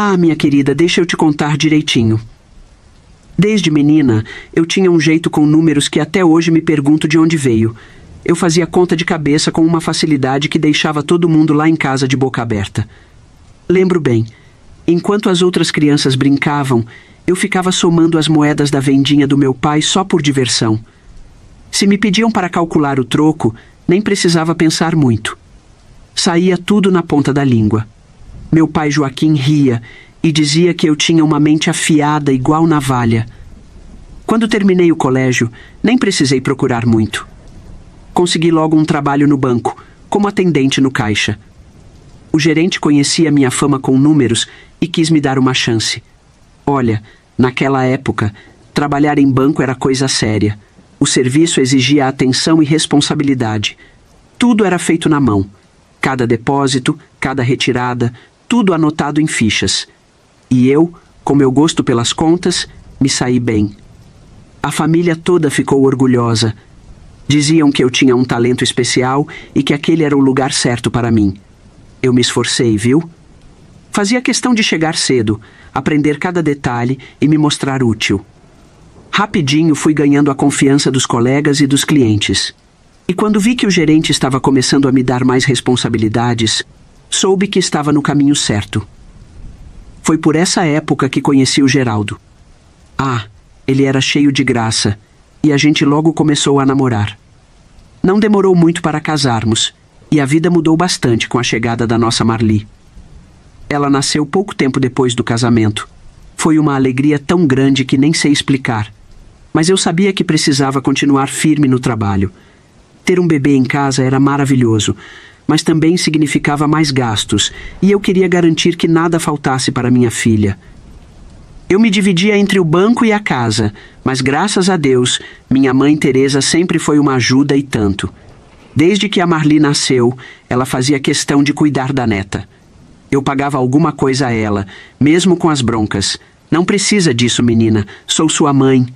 Ah, minha querida, deixa eu te contar direitinho. Desde menina, eu tinha um jeito com números que até hoje me pergunto de onde veio. Eu fazia conta de cabeça com uma facilidade que deixava todo mundo lá em casa de boca aberta. Lembro bem, enquanto as outras crianças brincavam, eu ficava somando as moedas da vendinha do meu pai só por diversão. Se me pediam para calcular o troco, nem precisava pensar muito. Saía tudo na ponta da língua. Meu pai Joaquim ria e dizia que eu tinha uma mente afiada igual navalha. Quando terminei o colégio, nem precisei procurar muito. Consegui logo um trabalho no banco, como atendente no caixa. O gerente conhecia minha fama com números e quis me dar uma chance. Olha, naquela época, trabalhar em banco era coisa séria. O serviço exigia atenção e responsabilidade. Tudo era feito na mão. Cada depósito, cada retirada, tudo anotado em fichas. E eu, com meu gosto pelas contas, me saí bem. A família toda ficou orgulhosa. Diziam que eu tinha um talento especial e que aquele era o lugar certo para mim. Eu me esforcei, viu? Fazia questão de chegar cedo, aprender cada detalhe e me mostrar útil. Rapidinho fui ganhando a confiança dos colegas e dos clientes. E quando vi que o gerente estava começando a me dar mais responsabilidades, soube que estava no caminho certo. Foi por essa época que conheci o Geraldo. Ah, ele era cheio de graça, e a gente logo começou a namorar. Não demorou muito para casarmos, e a vida mudou bastante com a chegada da nossa Marli. Ela nasceu pouco tempo depois do casamento. Foi uma alegria tão grande que nem sei explicar. Mas eu sabia que precisava continuar firme no trabalho. Ter um bebê em casa era maravilhoso, mas também significava mais gastos, e eu queria garantir que nada faltasse para minha filha. Eu me dividia entre o banco e a casa, mas graças a Deus, minha mãe Teresa sempre foi uma ajuda e tanto. Desde que a Marli nasceu, ela fazia questão de cuidar da neta. Eu pagava alguma coisa a ela, mesmo com as broncas. Não precisa disso, menina, sou sua mãe.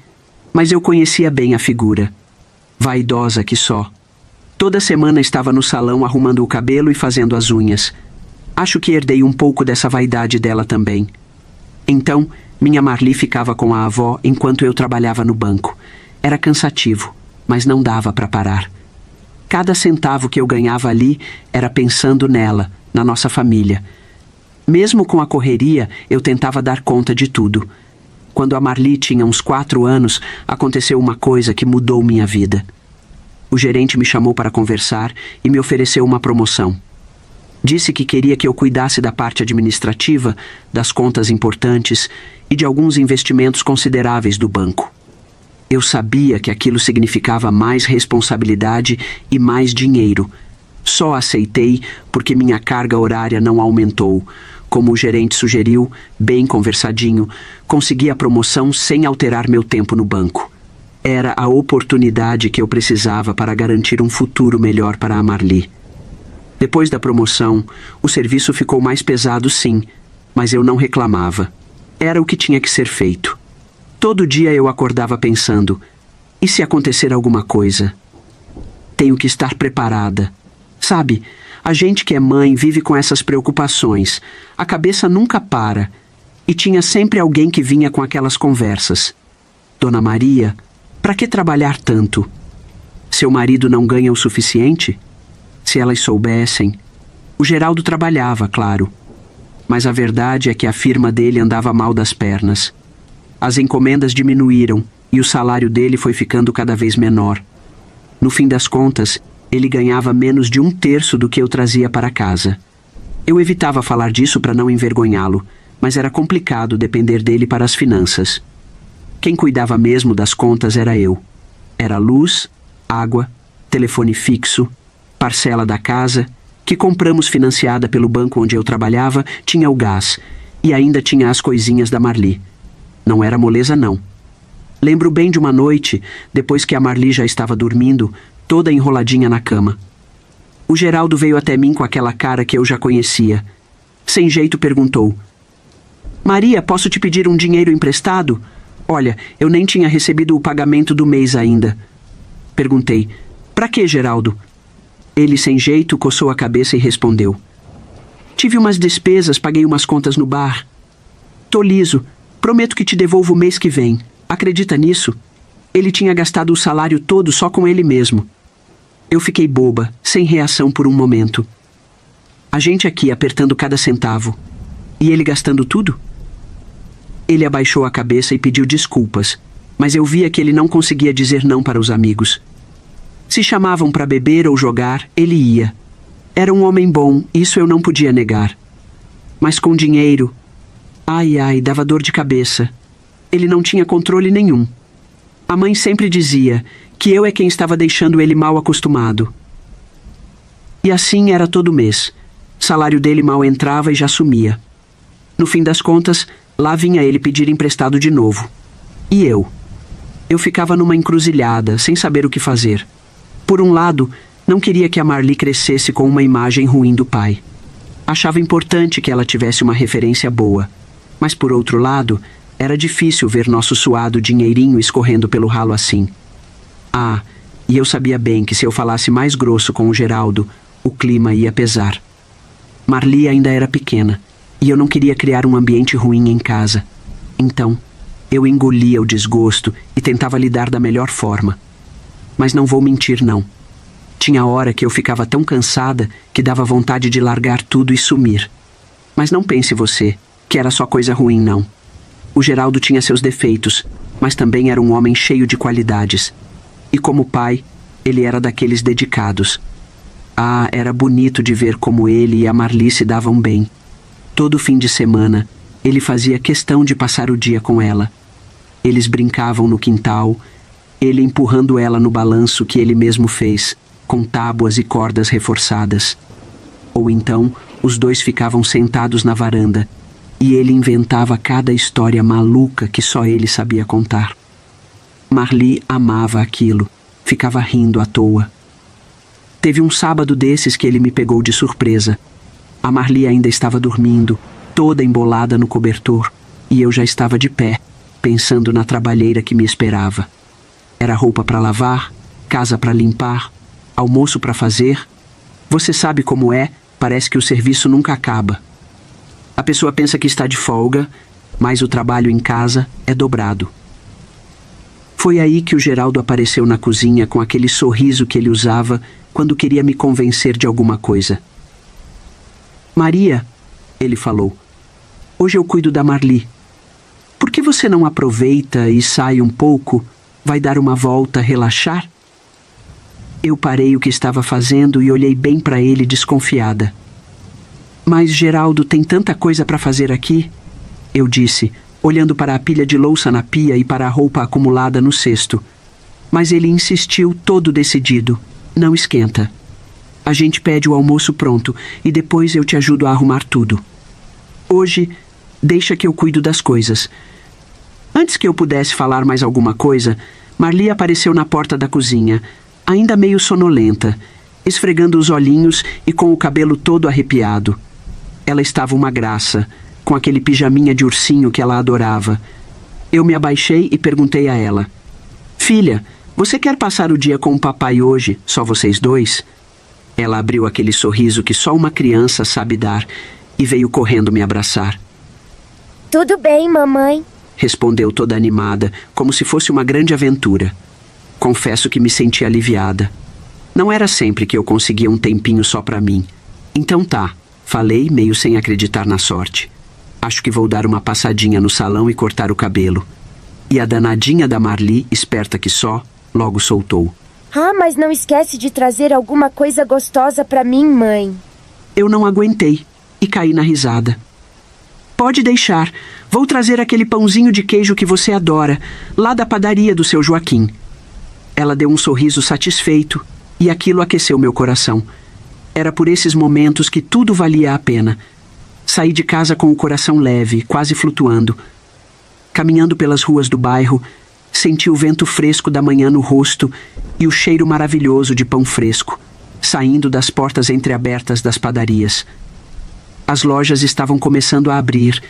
Mas eu conhecia bem a figura. Vaidosa que só. Toda semana estava no salão arrumando o cabelo e fazendo as unhas. Acho que herdei um pouco dessa vaidade dela também. Então, minha Marli ficava com a avó enquanto eu trabalhava no banco. Era cansativo, mas não dava para parar. Cada centavo que eu ganhava ali era pensando nela, na nossa família. Mesmo com a correria, eu tentava dar conta de tudo. Quando a Marli tinha uns 4 anos, aconteceu uma coisa que mudou minha vida. O gerente me chamou para conversar e me ofereceu uma promoção. Disse que queria que eu cuidasse da parte administrativa, das contas importantes e de alguns investimentos consideráveis do banco. Eu sabia que aquilo significava mais responsabilidade e mais dinheiro. Só aceitei porque minha carga horária não aumentou. Como o gerente sugeriu, bem conversadinho, consegui a promoção sem alterar meu tempo no banco. Era a oportunidade que eu precisava para garantir um futuro melhor para a Marli. Depois da promoção, o serviço ficou mais pesado sim, mas eu não reclamava. Era o que tinha que ser feito. Todo dia eu acordava pensando, e se acontecer alguma coisa? Tenho que estar preparada. Sabe, a gente que é mãe vive com essas preocupações. A cabeça nunca para. E tinha sempre alguém que vinha com aquelas conversas. Dona Maria, para que trabalhar tanto? Seu marido não ganha o suficiente? Se elas soubessem. O Geraldo trabalhava, claro. Mas a verdade é que a firma dele andava mal das pernas. As encomendas diminuíram e o salário dele foi ficando cada vez menor. No fim das contas, ele ganhava menos de 1/3 do que eu trazia para casa. Eu evitava falar disso para não envergonhá-lo, mas era complicado depender dele para as finanças. Quem cuidava mesmo das contas era eu. Era luz, água, telefone fixo, parcela da casa, que compramos financiada pelo banco onde eu trabalhava, tinha o gás, e ainda tinha as coisinhas da Marli. Não era moleza, não. Lembro bem de uma noite, depois que a Marli já estava dormindo, toda enroladinha na cama. O Geraldo veio até mim com aquela cara que eu já conhecia. Sem jeito perguntou: Maria, posso te pedir um dinheiro emprestado? Olha, eu nem tinha recebido o pagamento do mês ainda. Perguntei: pra quê, Geraldo? Ele, sem jeito, coçou a cabeça e respondeu: tive umas despesas, paguei umas contas no bar. Tô liso. Prometo que te devolvo o mês que vem. Acredita nisso? Ele tinha gastado o salário todo só com ele mesmo. Eu fiquei boba, sem reação por um momento. A gente aqui apertando cada centavo. E ele gastando tudo? Ele abaixou a cabeça e pediu desculpas, mas eu via que ele não conseguia dizer não para os amigos. Se chamavam para beber ou jogar, ele ia. Era um homem bom, isso eu não podia negar. Mas com dinheiro... Ai, ai, dava dor de cabeça. Ele não tinha controle nenhum. A mãe sempre dizia que eu é quem estava deixando ele mal acostumado. E assim era todo mês. Salário dele mal entrava e já sumia. No fim das contas, lá vinha ele pedir emprestado de novo. E eu? Eu ficava numa encruzilhada, sem saber o que fazer. Por um lado, não queria que a Marli crescesse com uma imagem ruim do pai. Achava importante que ela tivesse uma referência boa. Mas por outro lado, era difícil ver nosso suado dinheirinho escorrendo pelo ralo assim. Ah, e eu sabia bem que se eu falasse mais grosso com o Geraldo, o clima ia pesar. Marli ainda era pequena, e eu não queria criar um ambiente ruim em casa. Então, eu engolia o desgosto e tentava lidar da melhor forma. Mas não vou mentir, não. Tinha hora que eu ficava tão cansada que dava vontade de largar tudo e sumir. Mas não pense você que era só coisa ruim, não. O Geraldo tinha seus defeitos, mas também era um homem cheio de qualidades. E como pai, ele era daqueles dedicados. Ah, era bonito de ver como ele e a Marli se davam bem. Todo fim de semana, ele fazia questão de passar o dia com ela. Eles brincavam no quintal, ele empurrando ela no balanço que ele mesmo fez, com tábuas e cordas reforçadas. Ou então, os dois ficavam sentados na varanda, e ele inventava cada história maluca que só ele sabia contar. Marli amava aquilo, ficava rindo à toa. Teve um sábado desses que ele me pegou de surpresa. A Marli ainda estava dormindo, toda embolada no cobertor, e eu já estava de pé, pensando na trabalheira que me esperava. Era roupa para lavar, casa para limpar, almoço para fazer. Você sabe como é, parece que o serviço nunca acaba. A pessoa pensa que está de folga, mas o trabalho em casa é dobrado. Foi aí que o Geraldo apareceu na cozinha com aquele sorriso que ele usava quando queria me convencer de alguma coisa. Maria, ele falou, hoje eu cuido da Marli. Por que você não aproveita e sai um pouco, vai dar uma volta, relaxar? Eu parei o que estava fazendo e olhei bem para ele desconfiada. Mas Geraldo tem tanta coisa para fazer aqui, eu disse, olhando para a pilha de louça na pia e para a roupa acumulada no cesto. Mas ele insistiu, todo decidido. Não esquenta. A gente pede o almoço pronto e depois eu te ajudo a arrumar tudo. Hoje, deixa que eu cuido das coisas. Antes que eu pudesse falar mais alguma coisa, Marli apareceu na porta da cozinha, ainda meio sonolenta, esfregando os olhinhos e com o cabelo todo arrepiado. Ela estava uma graça, com aquele pijaminha de ursinho que ela adorava. Eu me abaixei e perguntei a ela: Filha, você quer passar o dia com o papai hoje, só vocês dois? Ela abriu aquele sorriso que só uma criança sabe dar e veio correndo me abraçar. Tudo bem, mamãe, respondeu toda animada, como se fosse uma grande aventura. Confesso que me senti aliviada. Não era sempre que eu conseguia um tempinho só para mim. Então tá, falei meio sem acreditar na sorte. Acho que vou dar uma passadinha no salão e cortar o cabelo. E a danadinha da Marli, esperta que só, logo soltou. Ah, mas não esquece de trazer alguma coisa gostosa para mim, mãe. Eu não aguentei e caí na risada. Pode deixar, vou trazer aquele pãozinho de queijo que você adora, lá da padaria do seu Joaquim. Ela deu um sorriso satisfeito e aquilo aqueceu meu coração. Era por esses momentos que tudo valia a pena. Saí de casa com o coração leve, quase flutuando. Caminhando pelas ruas do bairro, senti o vento fresco da manhã no rosto e o cheiro maravilhoso de pão fresco, saindo das portas entreabertas das padarias. As lojas estavam começando a abrir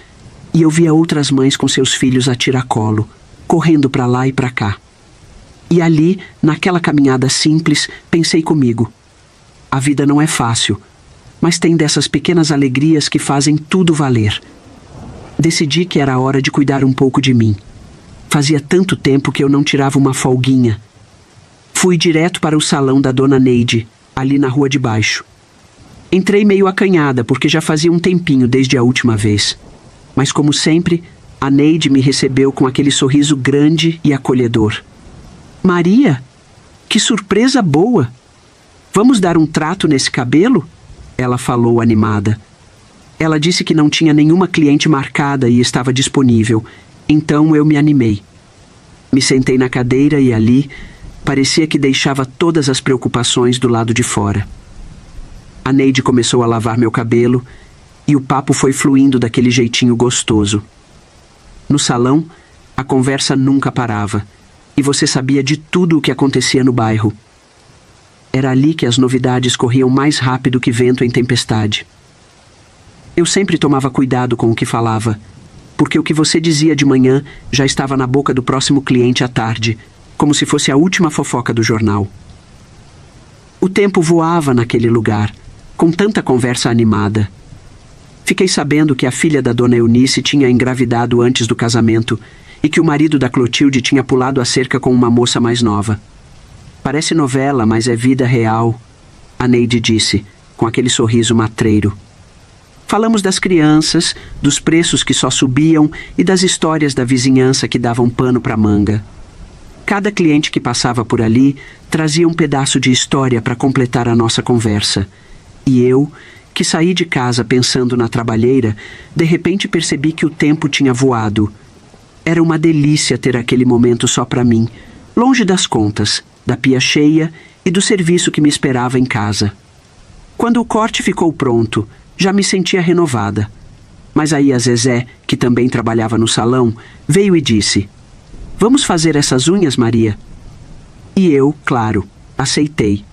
e eu via outras mães com seus filhos a tiracolo, correndo para lá e para cá. E ali, naquela caminhada simples, pensei comigo: a vida não é fácil, mas tem dessas pequenas alegrias que fazem tudo valer. Decidi que era hora de cuidar um pouco de mim. Fazia tanto tempo que eu não tirava uma folguinha. Fui direto para o salão da dona Neide, ali na rua de baixo. Entrei meio acanhada, porque já fazia um tempinho desde a última vez. Mas como sempre, a Neide me recebeu com aquele sorriso grande e acolhedor. Maria, que surpresa boa! Vamos dar um trato nesse cabelo? Ela falou animada. Ela disse que não tinha nenhuma cliente marcada e estava disponível. Então eu me animei. Me sentei na cadeira e ali parecia que deixava todas as preocupações do lado de fora. A Neide começou a lavar meu cabelo e o papo foi fluindo daquele jeitinho gostoso. No salão, a conversa nunca parava e você sabia de tudo o que acontecia no bairro. Era ali que as novidades corriam mais rápido que vento em tempestade. Eu sempre tomava cuidado com o que falava, porque o que você dizia de manhã já estava na boca do próximo cliente à tarde, como se fosse a última fofoca do jornal. O tempo voava naquele lugar, com tanta conversa animada. Fiquei sabendo que a filha da dona Eunice tinha engravidado antes do casamento e que o marido da Clotilde tinha pulado a cerca com uma moça mais nova. Parece novela, mas é vida real, a Neide disse, com aquele sorriso matreiro. Falamos das crianças, dos preços que só subiam e das histórias da vizinhança que davam pano para manga. Cada cliente que passava por ali trazia um pedaço de história para completar a nossa conversa. E eu, que saí de casa pensando na trabalheira, de repente percebi que o tempo tinha voado. Era uma delícia ter aquele momento só para mim, longe das contas, da pia cheia e do serviço que me esperava em casa. Quando o corte ficou pronto, já me sentia renovada. Mas aí a Zezé, que também trabalhava no salão, veio e disse: "Vamos fazer essas unhas, Maria?" E eu, claro, aceitei.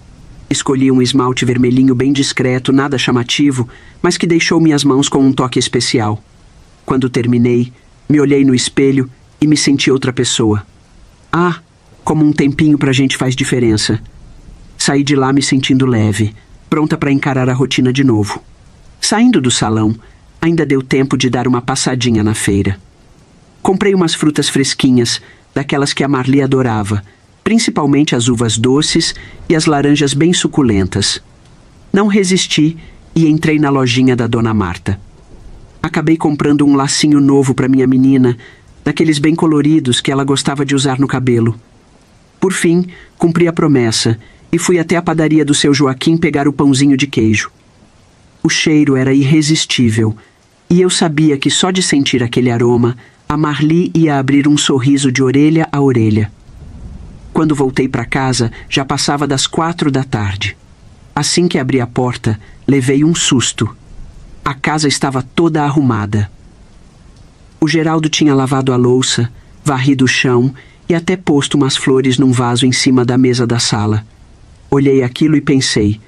Escolhi um esmalte vermelhinho bem discreto, nada chamativo, mas que deixou minhas mãos com um toque especial. Quando terminei, me olhei no espelho e me senti outra pessoa. Ah, como um tempinho pra gente faz diferença. Saí de lá me sentindo leve, pronta para encarar a rotina de novo. Saindo do salão, ainda deu tempo de dar uma passadinha na feira. Comprei umas frutas fresquinhas, daquelas que a Marli adorava, principalmente as uvas doces e as laranjas bem suculentas. Não resisti e entrei na lojinha da Dona Marta. Acabei comprando um lacinho novo para minha menina, daqueles bem coloridos que ela gostava de usar no cabelo. Por fim, cumpri a promessa e fui até a padaria do seu Joaquim pegar o pãozinho de queijo. O cheiro era irresistível e eu sabia que só de sentir aquele aroma, a Marli ia abrir um sorriso de orelha a orelha. Quando voltei para casa, já passava das 4 da tarde. Assim que abri a porta, levei um susto. A casa estava toda arrumada. O Geraldo tinha lavado a louça, varrido o chão e até posto umas flores num vaso em cima da mesa da sala. Olhei aquilo e pensei: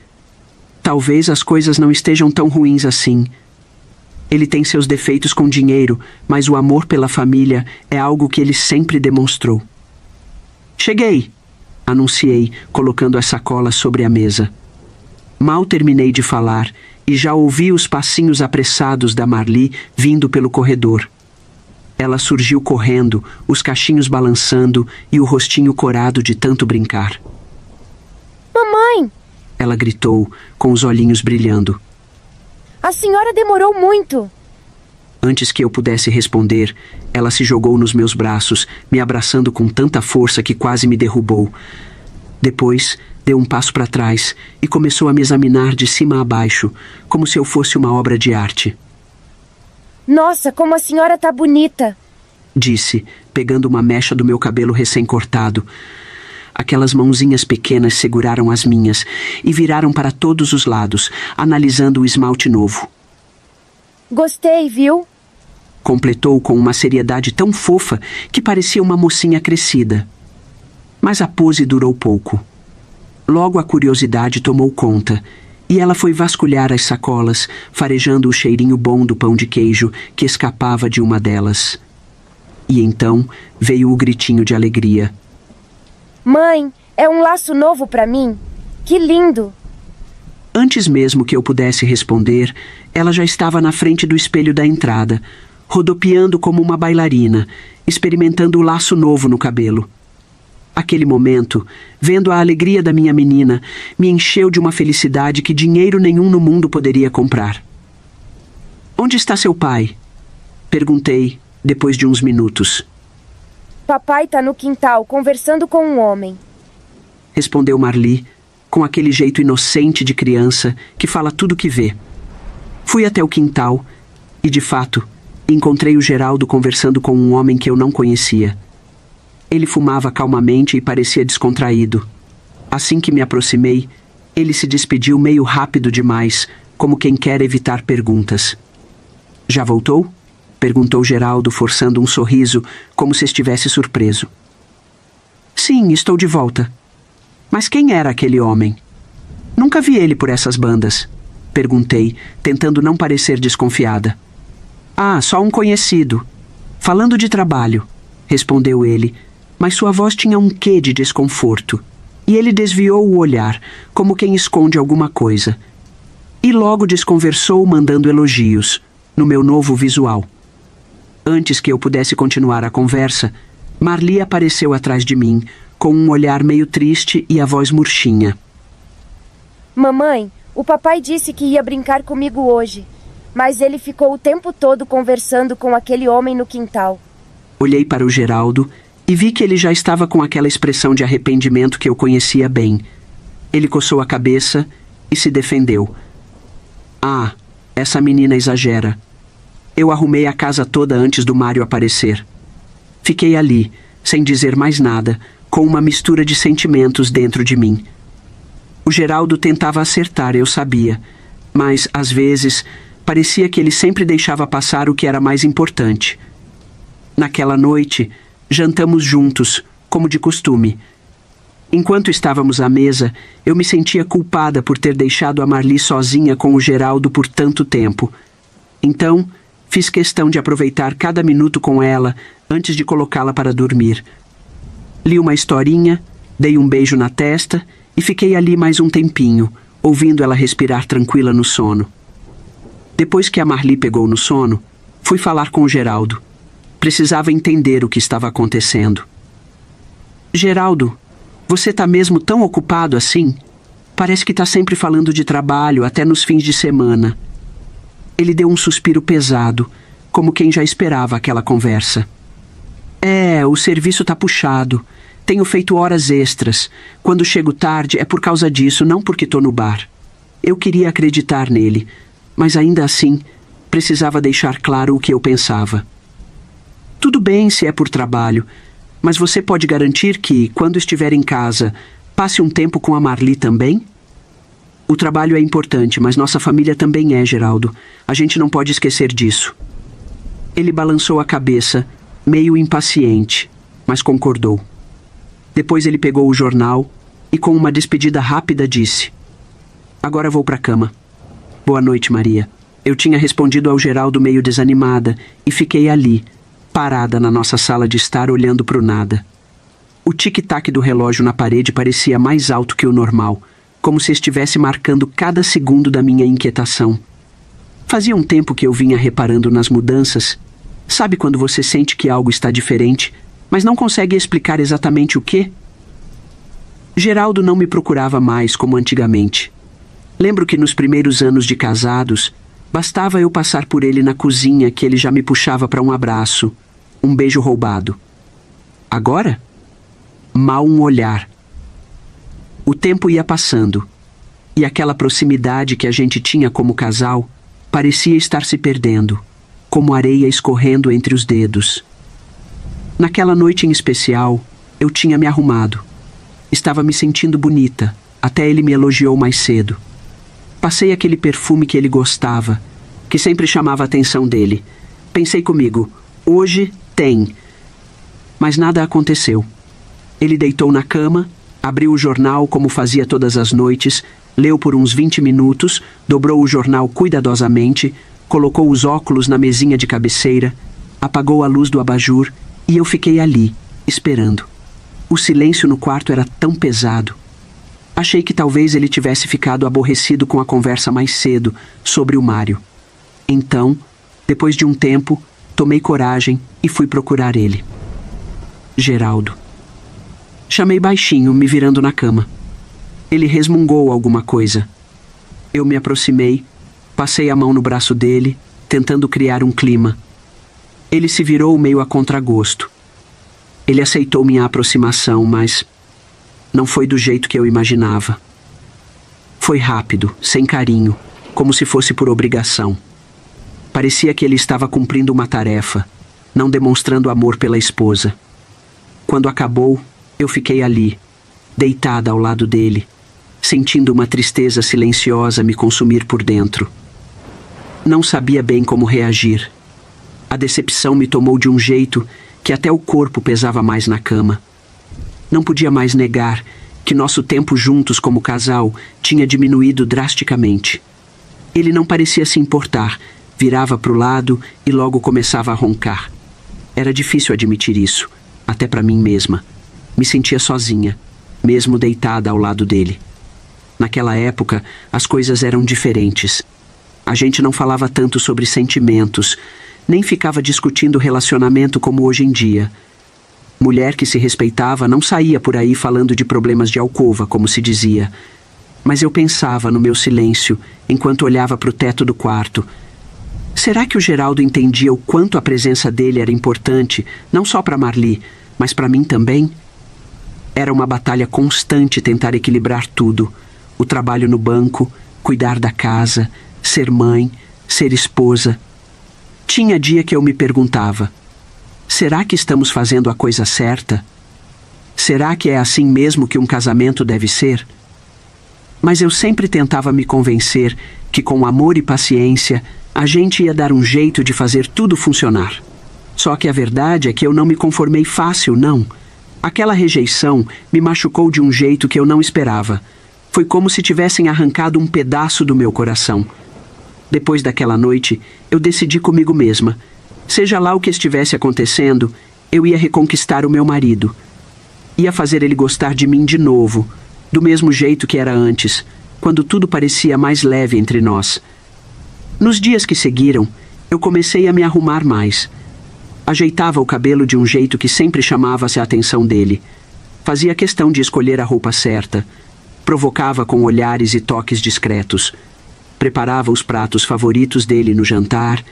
talvez as coisas não estejam tão ruins assim. Ele tem seus defeitos com dinheiro, mas o amor pela família é algo que ele sempre demonstrou. "Cheguei!" anunciei, colocando as sacolas sobre a mesa. Mal terminei de falar e já ouvi os passinhos apressados da Marli vindo pelo corredor. Ela surgiu correndo, os cachinhos balançando e o rostinho corado de tanto brincar. Mamãe! Ela gritou, com os olhinhos brilhando. A senhora demorou muito! Antes que eu pudesse responder, ela se jogou nos meus braços, me abraçando com tanta força que quase me derrubou. Depois, deu um passo para trás e começou a me examinar de cima a baixo, como se eu fosse uma obra de arte. Nossa, como a senhora tá bonita! Disse, pegando uma mecha do meu cabelo recém-cortado. Aquelas mãozinhas pequenas seguraram as minhas e viraram para todos os lados, analisando o esmalte novo. Gostei, viu? Completou com uma seriedade tão fofa que parecia uma mocinha crescida. Mas a pose durou pouco. Logo a curiosidade tomou conta e ela foi vasculhar as sacolas, farejando o cheirinho bom do pão de queijo que escapava de uma delas. E então veio o gritinho de alegria. Mãe, é um laço novo pra mim? Que lindo! Antes mesmo que eu pudesse responder, ela já estava na frente do espelho da entrada, rodopiando como uma bailarina, experimentando o laço novo no cabelo. Aquele momento, vendo a alegria da minha menina, me encheu de uma felicidade que dinheiro nenhum no mundo poderia comprar. "Onde está seu pai?" perguntei, depois de uns minutos. Papai tá no quintal, conversando com um homem. Respondeu Marli, com aquele jeito inocente de criança que fala tudo o que vê. Fui até o quintal e, de fato, encontrei o Geraldo conversando com um homem que eu não conhecia. Ele fumava calmamente e parecia descontraído. Assim que me aproximei, ele se despediu meio rápido demais, como quem quer evitar perguntas. "Já voltou?" perguntou Geraldo, forçando um sorriso, como se estivesse surpreso. "Sim, estou de volta. Mas quem era aquele homem? Nunca vi ele por essas bandas", perguntei, tentando não parecer desconfiada. "Ah, só um conhecido. Falando de trabalho", respondeu ele, mas sua voz tinha um quê de desconforto, e ele desviou o olhar, como quem esconde alguma coisa. E logo desconversou, mandando elogios, no meu novo visual. Antes que eu pudesse continuar a conversa, Marli apareceu atrás de mim, com um olhar meio triste e a voz murchinha. Mamãe, o papai disse que ia brincar comigo hoje, mas ele ficou o tempo todo conversando com aquele homem no quintal. Olhei para o Geraldo e vi que ele já estava com aquela expressão de arrependimento que eu conhecia bem. Ele coçou a cabeça e se defendeu. "Ah, essa menina exagera. Eu arrumei a casa toda antes do Mário aparecer." Fiquei ali, sem dizer mais nada, com uma mistura de sentimentos dentro de mim. O Geraldo tentava acertar, eu sabia, mas, às vezes, parecia que ele sempre deixava passar o que era mais importante. Naquela noite, jantamos juntos, como de costume. Enquanto estávamos à mesa, eu me sentia culpada por ter deixado a Marli sozinha com o Geraldo por tanto tempo. Então, fiz questão de aproveitar cada minuto com ela antes de colocá-la para dormir. Li uma historinha, dei um beijo na testa e fiquei ali mais um tempinho, ouvindo ela respirar tranquila no sono. Depois que a Marli pegou no sono, fui falar com o Geraldo. Precisava entender o que estava acontecendo. "Geraldo, você tá mesmo tão ocupado assim? Parece que tá sempre falando de trabalho, até nos fins de semana." Ele deu um suspiro pesado, como quem já esperava aquela conversa. "É, o serviço tá puxado. Tenho feito horas extras. Quando chego tarde é por causa disso, não porque tô no bar." Eu queria acreditar nele, mas ainda assim, precisava deixar claro o que eu pensava. "Tudo bem se é por trabalho, mas você pode garantir que, quando estiver em casa, passe um tempo com a Marli também?" "O trabalho é importante, mas nossa família também é, Geraldo. A gente não pode esquecer disso." Ele balançou a cabeça, meio impaciente, mas concordou. Depois ele pegou o jornal e, com uma despedida rápida, disse: "Agora vou para a cama. Boa noite, Maria." Eu tinha respondido ao Geraldo meio desanimada e fiquei ali, parada na nossa sala de estar, olhando para o nada. O tic-tac do relógio na parede parecia mais alto que o normal, como se estivesse marcando cada segundo da minha inquietação. Fazia um tempo que eu vinha reparando nas mudanças. Sabe quando você sente que algo está diferente, mas não consegue explicar exatamente o quê? Geraldo não me procurava mais como antigamente. Lembro que nos primeiros anos de casados, bastava eu passar por ele na cozinha que ele já me puxava para um abraço, um beijo roubado. Agora? Mal um olhar. O tempo ia passando, e aquela proximidade que a gente tinha como casal parecia estar se perdendo, como areia escorrendo entre os dedos. Naquela noite em especial, eu tinha me arrumado. Estava me sentindo bonita, até ele me elogiou mais cedo. Passei aquele perfume que ele gostava, que sempre chamava a atenção dele. Pensei comigo, hoje tem. Mas nada aconteceu. Ele deitou na cama, abriu o jornal como fazia todas as noites, leu por uns 20 minutos, dobrou o jornal cuidadosamente, colocou os óculos na mesinha de cabeceira, apagou a luz do abajur e eu fiquei ali, esperando. O silêncio no quarto era tão pesado. Achei que talvez ele tivesse ficado aborrecido com a conversa mais cedo sobre o Mário. Então, depois de um tempo, Tomei coragem e fui procurar ele. Geraldo. Chamei baixinho, me virando na cama. Ele resmungou alguma coisa. Eu me aproximei, passei a mão no braço dele, tentando criar um clima. Ele se virou meio a contragosto. Ele aceitou minha aproximação, mas não foi do jeito que eu imaginava. Foi rápido, sem carinho, como se fosse por obrigação. Parecia que ele estava cumprindo uma tarefa, não demonstrando amor pela esposa. Quando acabou, eu fiquei ali, deitada ao lado dele, sentindo uma tristeza silenciosa me consumir por dentro. Não sabia bem como reagir. A decepção me tomou de um jeito que até o corpo pesava mais na cama. Não podia mais negar que nosso tempo juntos como casal tinha diminuído drasticamente. Ele não parecia se importar, virava para o lado e logo começava a roncar. Era difícil admitir isso, até para mim mesma. Me sentia sozinha, mesmo deitada ao lado dele. Naquela época, as coisas eram diferentes. A gente não falava tanto sobre sentimentos, nem ficava discutindo relacionamento como hoje em dia. Mulher que se respeitava não saía por aí falando de problemas de alcova, como se dizia. Mas eu pensava no meu silêncio, enquanto olhava para o teto do quarto. Será que o Geraldo entendia o quanto a presença dele era importante, não só para Marli, mas para mim também? Era uma batalha constante tentar equilibrar tudo. O trabalho no banco, cuidar da casa, ser mãe, ser esposa. Tinha dia que eu me perguntava: será que estamos fazendo a coisa certa? Será que é assim mesmo que um casamento deve ser? Mas eu sempre tentava me convencer que com amor e paciência a gente ia dar um jeito de fazer tudo funcionar. Só que a verdade é que eu não me conformei fácil, não. Aquela rejeição me machucou de um jeito que eu não esperava. Foi como se tivessem arrancado um pedaço do meu coração. Depois daquela noite, eu decidi comigo mesma. Seja lá o que estivesse acontecendo, eu ia reconquistar o meu marido. Ia fazer ele gostar de mim de novo, do mesmo jeito que era antes, quando tudo parecia mais leve entre nós. Nos dias que seguiram, eu comecei a me arrumar mais. Ajeitava o cabelo de um jeito que sempre chamava-se a atenção dele. Fazia questão de escolher a roupa certa. Provocava com olhares e toques discretos. Preparava os pratos favoritos dele no jantar,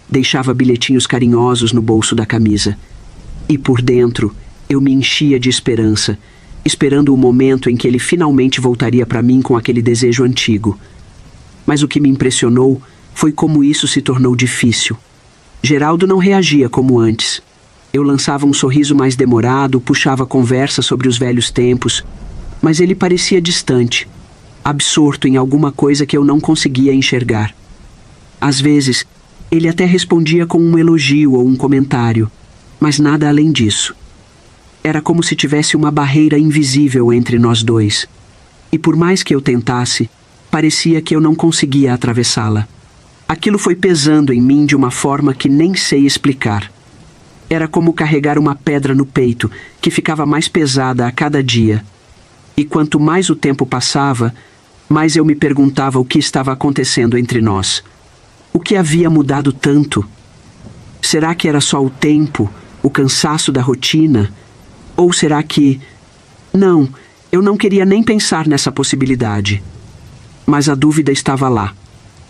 deixava bilhetinhos carinhosos no bolso da camisa. E por dentro, eu me enchia de esperança, esperando o momento em que ele finalmente voltaria para mim com aquele desejo antigo. Mas o que me impressionou foi como isso se tornou difícil. Geraldo não reagia como antes. Eu lançava um sorriso mais demorado, puxava conversa sobre os velhos tempos, mas ele parecia distante, absorto em alguma coisa que eu não conseguia enxergar. Às vezes, ele até respondia com um elogio ou um comentário, mas nada além disso. Era como se tivesse uma barreira invisível entre nós dois. E por mais que eu tentasse, parecia que eu não conseguia atravessá-la. Aquilo foi pesando em mim de uma forma que nem sei explicar. Era como carregar uma pedra no peito, que ficava mais pesada a cada dia. E quanto mais o tempo passava, mais eu me perguntava o que estava acontecendo entre nós. O que havia mudado tanto? Será que era só o tempo, o cansaço da rotina? Ou será que... Não, eu não queria nem pensar nessa possibilidade. Mas a dúvida estava lá,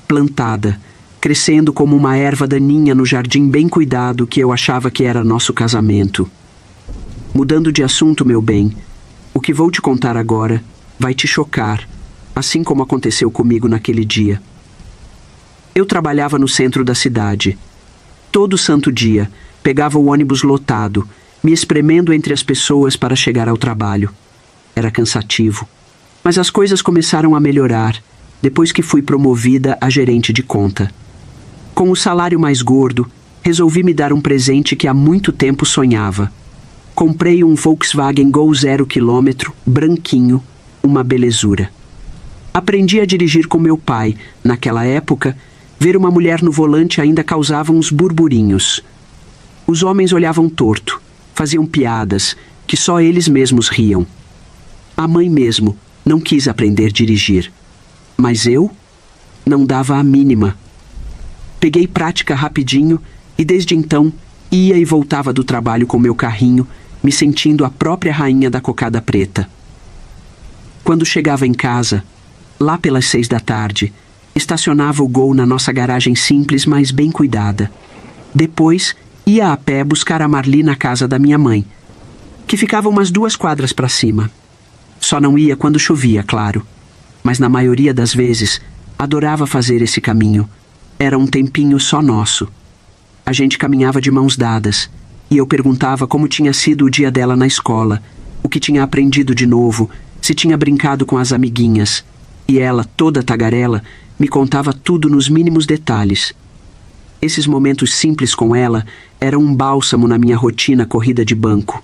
plantada, crescendo como uma erva daninha no jardim bem cuidado que eu achava que era nosso casamento. Mudando de assunto, meu bem, o que vou te contar agora vai te chocar, assim como aconteceu comigo naquele dia. Eu trabalhava no centro da cidade. Todo santo dia, pegava o ônibus lotado, me espremendo entre as pessoas para chegar ao trabalho. Era cansativo. Mas as coisas começaram a melhorar, depois que fui promovida a gerente de conta. Com o salário mais gordo, resolvi me dar um presente que há muito tempo sonhava. Comprei um Volkswagen Gol 0 km, branquinho, uma belezura. Aprendi a dirigir com meu pai. Naquela época, ver uma mulher no volante ainda causava uns burburinhos. Os homens olhavam torto, faziam piadas, que só eles mesmos riam. A mãe mesmo não quis aprender a dirigir. Mas eu não dava a mínima. Peguei prática rapidinho E desde então, ia e voltava do trabalho com meu carrinho, me sentindo a própria rainha da cocada preta. Quando chegava em casa, lá pelas 6 da tarde, estacionava o Gol na nossa garagem simples, mas bem cuidada. Depois, ia a pé buscar a Marli na casa da minha mãe, que ficava umas 2 quadras para cima. Só não ia quando chovia, claro. Mas na maioria das vezes, adorava fazer esse caminho. Era um tempinho só nosso. A gente caminhava de mãos dadas, e eu perguntava como tinha sido o dia dela na escola, o que tinha aprendido de novo, se tinha brincado com as amiguinhas. E ela, toda tagarela, me contava tudo nos mínimos detalhes. Esses momentos simples com ela eram um bálsamo na minha rotina corrida de banco.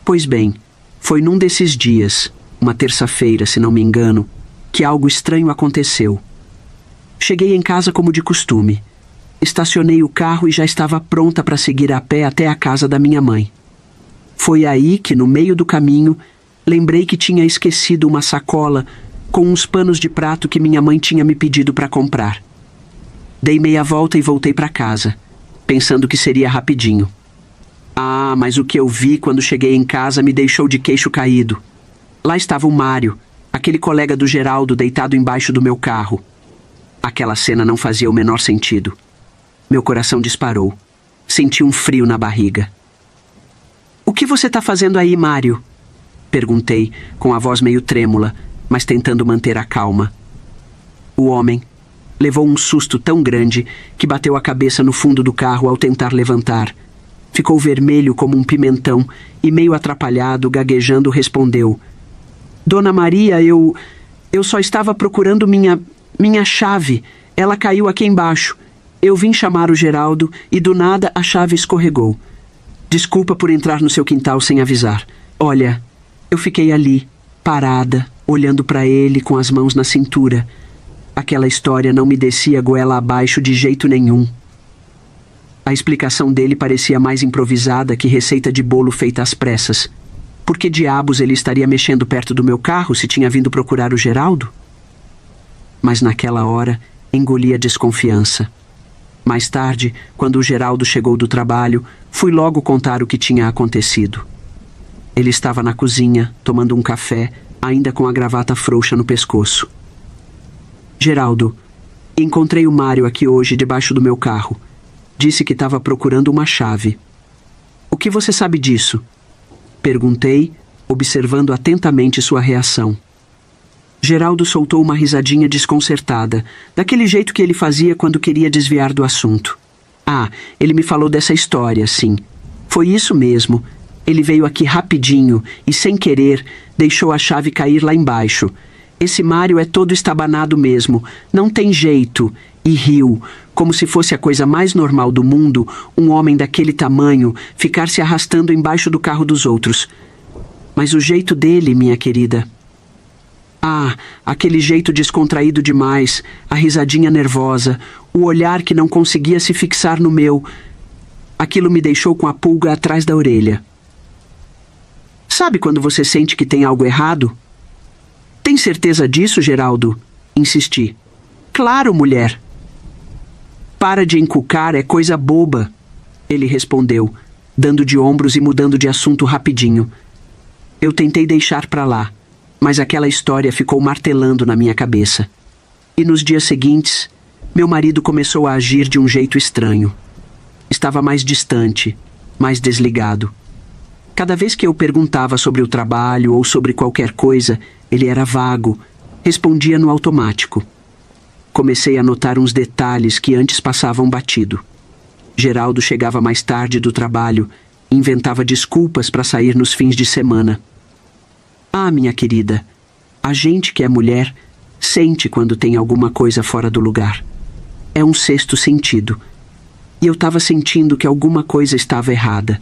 Pois bem, foi num desses dias, uma terça-feira, se não me engano, que algo estranho aconteceu. Cheguei em casa como de costume. Estacionei o carro e já estava pronta para seguir a pé até a casa da minha mãe. Foi aí que, no meio do caminho, lembrei que tinha esquecido uma sacola com uns panos de prato que minha mãe tinha me pedido para comprar. Dei meia volta e voltei para casa, pensando que seria rapidinho. Ah, mas o que eu vi quando cheguei em casa me deixou de queixo caído. Lá estava o Mário, aquele colega do Geraldo deitado embaixo do meu carro. Aquela cena não fazia o menor sentido. Meu coração disparou. Senti um frio na barriga. "O que você está fazendo aí, Mário?" Perguntei, com a voz meio trêmula, mas tentando manter a calma. O homem levou um susto tão grande que bateu a cabeça no fundo do carro ao tentar levantar. Ficou vermelho como um pimentão e, meio atrapalhado, gaguejando, respondeu: "Dona Maria, eu só estava procurando minha chave. Ela caiu aqui embaixo. Eu vim chamar o Geraldo e do nada a chave escorregou. Desculpa por entrar no seu quintal sem avisar. Olha, eu fiquei ali, parada, olhando para ele com as mãos na cintura. Aquela história não me descia goela abaixo de jeito nenhum." A explicação dele parecia mais improvisada que receita de bolo feita às pressas. Por que diabos ele estaria mexendo perto do meu carro se tinha vindo procurar o Geraldo? Mas naquela hora, engoli a desconfiança. Mais tarde, quando o Geraldo chegou do trabalho, fui logo contar o que tinha acontecido. Ele estava na cozinha, tomando um café, ainda com a gravata frouxa no pescoço. "Geraldo, encontrei o Mário aqui hoje debaixo do meu carro. Disse que estava procurando uma chave. O que você sabe disso?" Perguntei, observando atentamente sua reação. Geraldo soltou uma risadinha desconcertada, daquele jeito que ele fazia quando queria desviar do assunto. "Ah, ele me falou dessa história, sim. Foi isso mesmo. Ele veio aqui rapidinho e, sem querer, deixou a chave cair lá embaixo. Esse Mário é todo estabanado mesmo, não tem jeito." E riu, como se fosse a coisa mais normal do mundo, um homem daquele tamanho ficar se arrastando embaixo do carro dos outros. Mas o jeito dele, minha querida... Ah, aquele jeito descontraído demais, a risadinha nervosa, o olhar que não conseguia se fixar no meu. Aquilo me deixou com a pulga atrás da orelha. "Sabe quando você sente que tem algo errado?" "Tem certeza disso, Geraldo?" Insisti. "Claro, mulher." "Para de encucar, é coisa boba." Ele respondeu, dando de ombros e mudando de assunto rapidinho. Eu tentei deixar para lá, mas aquela história ficou martelando na minha cabeça. E nos dias seguintes, meu marido começou a agir de um jeito estranho. Estava mais distante, mais desligado. Cada vez que eu perguntava sobre o trabalho ou sobre qualquer coisa, ele era vago, respondia no automático. Comecei a notar uns detalhes que antes passavam batido. Geraldo chegava mais tarde do trabalho e inventava desculpas para sair nos fins de semana. Ah, minha querida, a gente que é mulher sente quando tem alguma coisa fora do lugar. É um sexto sentido. E eu estava sentindo que alguma coisa estava errada.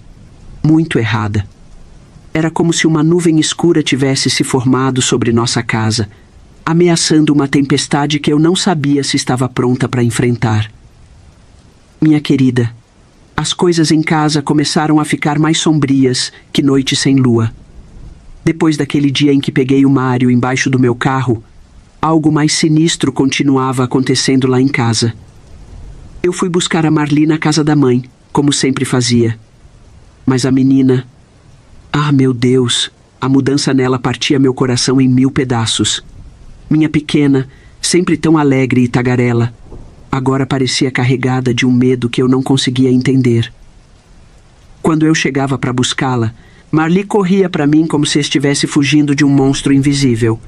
Muito errada. Era como se uma nuvem escura tivesse se formado sobre nossa casa, ameaçando uma tempestade que eu não sabia se estava pronta para enfrentar. Minha querida, as coisas em casa começaram a ficar mais sombrias que noite sem lua. Depois daquele dia em que peguei o Mário embaixo do meu carro, algo mais sinistro continuava acontecendo lá em casa. Eu fui buscar a Marli na casa da mãe, como sempre fazia. Mas a menina... Ah, meu Deus! A mudança nela partia meu coração em 1000 pedaços. Minha pequena, sempre tão alegre e tagarela, agora parecia carregada de um medo que eu não conseguia entender. Quando eu chegava para buscá-la, Marli corria para mim como se estivesse fugindo de um monstro invisível.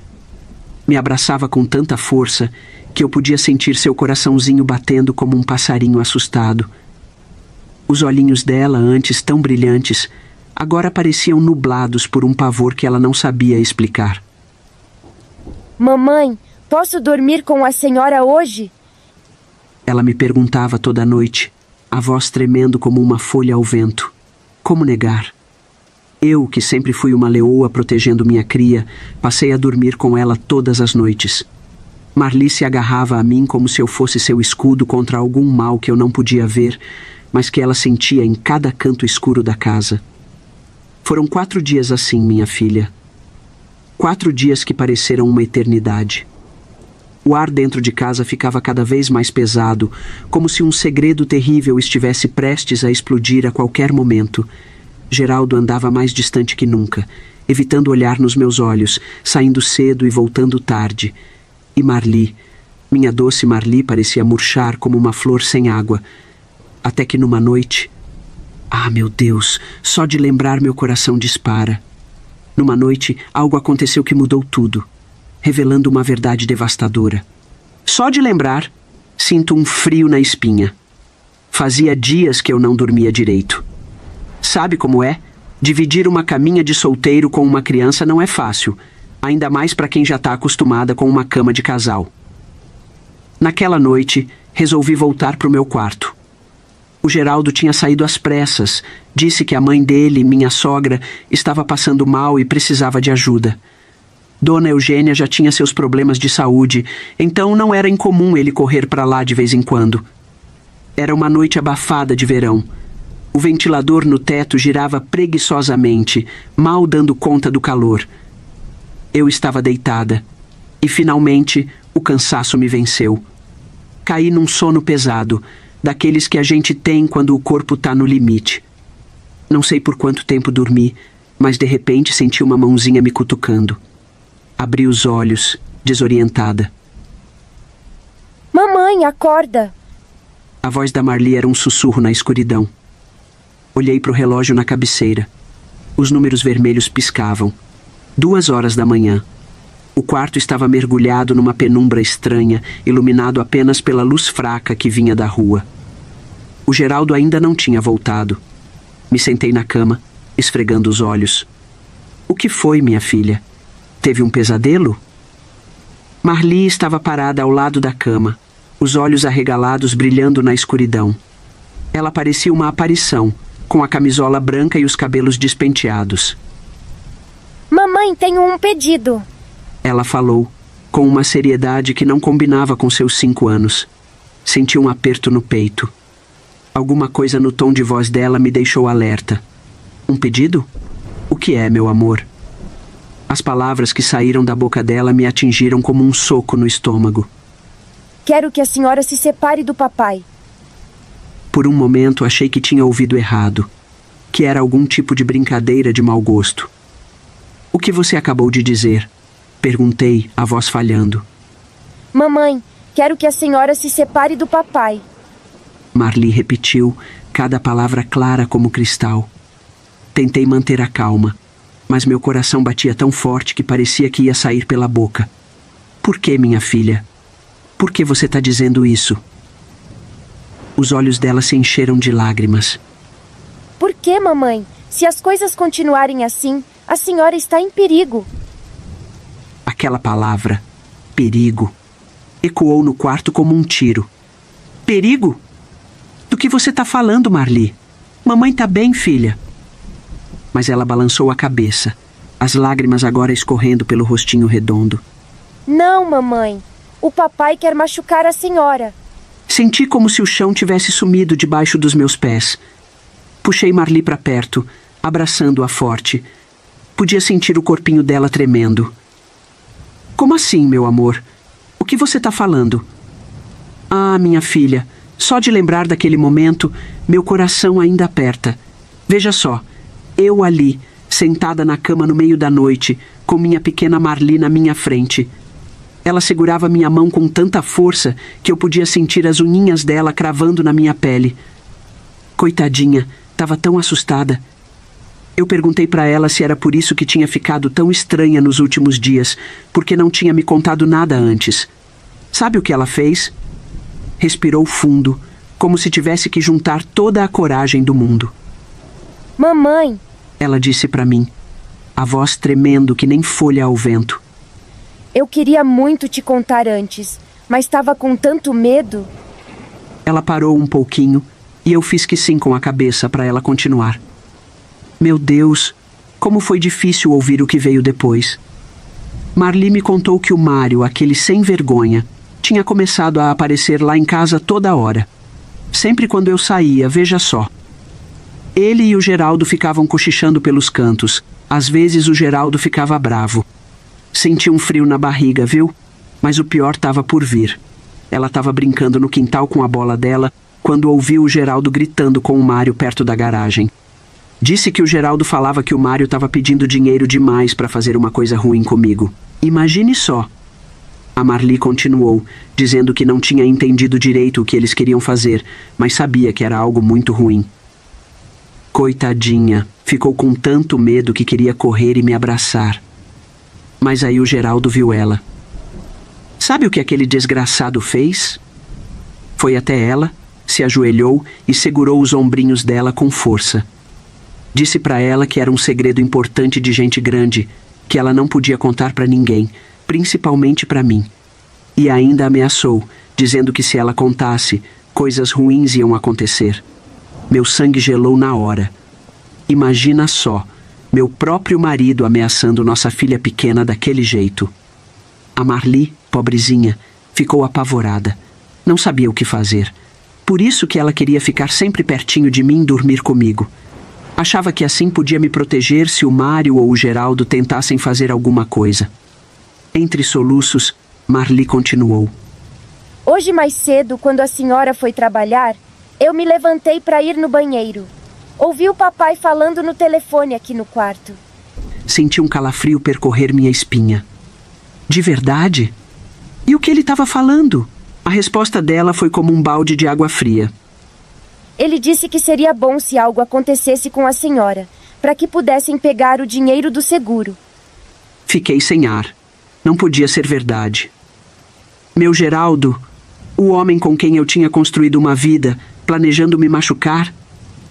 Me abraçava com tanta força que eu podia sentir seu coraçãozinho batendo como um passarinho assustado. Os olhinhos dela, antes tão brilhantes, agora pareciam nublados por um pavor que ela não sabia explicar. Mamãe, posso dormir com a senhora hoje? Ela me perguntava toda noite, a voz tremendo como uma folha ao vento. Como negar? Eu, que sempre fui uma leoa protegendo minha cria, passei a dormir com ela todas as noites. Marli se agarrava a mim como se eu fosse seu escudo contra algum mal que eu não podia ver, mas que ela sentia em cada canto escuro da casa. Foram 4 dias assim, minha filha. 4 dias que pareceram uma eternidade. O ar dentro de casa ficava cada vez mais pesado, como se um segredo terrível estivesse prestes a explodir a qualquer momento. Geraldo andava mais distante que nunca, evitando olhar nos meus olhos, saindo cedo e voltando tarde. E Marli, minha doce Marli, parecia murchar como uma flor sem água. Até que numa noite... Ah, meu Deus, só de lembrar meu coração dispara. Numa noite, algo aconteceu que mudou tudo, revelando uma verdade devastadora. Só de lembrar, sinto um frio na espinha. Fazia dias que eu não dormia direito. Sabe como é? Dividir uma caminha de solteiro com uma criança não é fácil, ainda mais para quem já está acostumada com uma cama de casal. Naquela noite, resolvi voltar para o meu quarto. O Geraldo tinha saído às pressas, disse que a mãe dele, minha sogra, estava passando mal e precisava de ajuda. Dona Eugênia já tinha seus problemas de saúde, então não era incomum ele correr para lá de vez em quando. Era uma noite abafada de verão. O ventilador no teto girava preguiçosamente, mal dando conta do calor. Eu estava deitada, e finalmente o cansaço me venceu. Caí num sono pesado, daqueles que a gente tem quando o corpo está no limite. Não sei por quanto tempo dormi, mas de repente senti uma mãozinha me cutucando. Abri os olhos, desorientada. Mamãe, acorda! A voz da Marli era um sussurro na escuridão. Olhei para o relógio na cabeceira. Os números vermelhos piscavam. 2 horas da manhã. O quarto estava mergulhado numa penumbra estranha, iluminado apenas pela luz fraca que vinha da rua. O Geraldo ainda não tinha voltado. Me sentei na cama, esfregando os olhos. O que foi, minha filha? Teve um pesadelo? Marli estava parada ao lado da cama, os olhos arregalados brilhando na escuridão. Ela parecia uma aparição, com a camisola branca e os cabelos despenteados. Mamãe, tenho um pedido. Ela falou, com uma seriedade que não combinava com seus 5 anos. Senti um aperto no peito. Alguma coisa no tom de voz dela me deixou alerta. Um pedido? O que é, meu amor? As palavras que saíram da boca dela me atingiram como um soco no estômago. Quero que a senhora se separe do papai. Por um momento achei que tinha ouvido errado, que era algum tipo de brincadeira de mau gosto. O que você acabou de dizer? Perguntei, a voz falhando. Mamãe, quero que a senhora se separe do papai. Marli repetiu, cada palavra clara como cristal. Tentei manter a calma, mas meu coração batia tão forte que parecia que ia sair pela boca. Por que, minha filha? Por que você está dizendo isso? Os olhos dela se encheram de lágrimas. Por que, mamãe? Se as coisas continuarem assim, a senhora está em perigo. Aquela palavra, perigo, ecoou no quarto como um tiro. Perigo? Do que você está falando, Marli? Mamãe está bem, filha. Mas ela balançou a cabeça, as lágrimas agora escorrendo pelo rostinho redondo. Não, mamãe. O papai quer machucar a senhora. Senti como se o chão tivesse sumido debaixo dos meus pés. Puxei Marli para perto, abraçando-a forte. Podia sentir o corpinho dela tremendo. Como assim, meu amor? O que você está falando? Ah, minha filha, Só de lembrar daquele momento, meu coração ainda aperta. Veja só, eu ali, sentada na cama no meio da noite, com minha pequena Marli na minha frente. Ela segurava minha mão com tanta força que eu podia sentir as unhinhas dela cravando na minha pele. Coitadinha, estava tão assustada. Eu perguntei para ela se era por isso que tinha ficado tão estranha nos últimos dias, porque não tinha me contado nada antes. Sabe o que ela fez? Respirou fundo, como se tivesse que juntar toda a coragem do mundo. Mamãe, Ela disse para mim, a voz tremendo que nem folha ao vento. eu queria muito te contar antes, mas estava com tanto medo. Ela parou um pouquinho e eu fiz que sim com a cabeça para ela continuar. Meu Deus, como foi difícil ouvir o que veio depois. Marli me contou que o Mário, aquele sem vergonha, tinha começado a aparecer lá em casa toda hora. Sempre quando eu saía, veja só. Ele e o Geraldo ficavam cochichando pelos cantos. Às vezes o Geraldo ficava bravo. Senti um frio na barriga, viu? Mas o pior estava por vir. Ela estava brincando no quintal com a bola dela quando ouviu o Geraldo gritando com o Mário perto da garagem. Disse que o Geraldo falava que o Mário estava pedindo dinheiro demais para fazer uma coisa ruim comigo. Imagine só. A Marli continuou, dizendo que não tinha entendido direito o que eles queriam fazer, mas sabia que era algo muito ruim. Coitadinha, ficou com tanto medo que queria correr e me abraçar. Mas aí o Geraldo viu ela. Sabe o que aquele desgraçado fez? Foi até ela, se ajoelhou e segurou os ombrinhos dela com força. Disse para ela que era um segredo importante de gente grande, que ela não podia contar para ninguém, principalmente para mim. E ainda ameaçou, dizendo que se ela contasse, coisas ruins iam acontecer. Meu sangue gelou na hora. Imagina só, meu próprio marido ameaçando nossa filha pequena daquele jeito. A Marli, pobrezinha, ficou apavorada. Não sabia o que fazer. Por isso que ela queria ficar sempre pertinho de mim e dormir comigo. Achava que assim podia me proteger se o Mário ou o Geraldo tentassem fazer alguma coisa. Entre soluços, Marli continuou. Hoje mais cedo, quando a senhora foi trabalhar, eu me levantei para ir no banheiro. Ouvi o papai falando no telefone aqui no quarto. Senti um calafrio percorrer minha espinha. De verdade? E o que ele estava falando? A resposta dela foi como um balde de água fria. Ele disse que seria bom se algo acontecesse com a senhora, para que pudessem pegar o dinheiro do seguro. Fiquei sem ar. Não podia ser verdade. Meu Geraldo, o homem com quem eu tinha construído uma vida, planejando me machucar,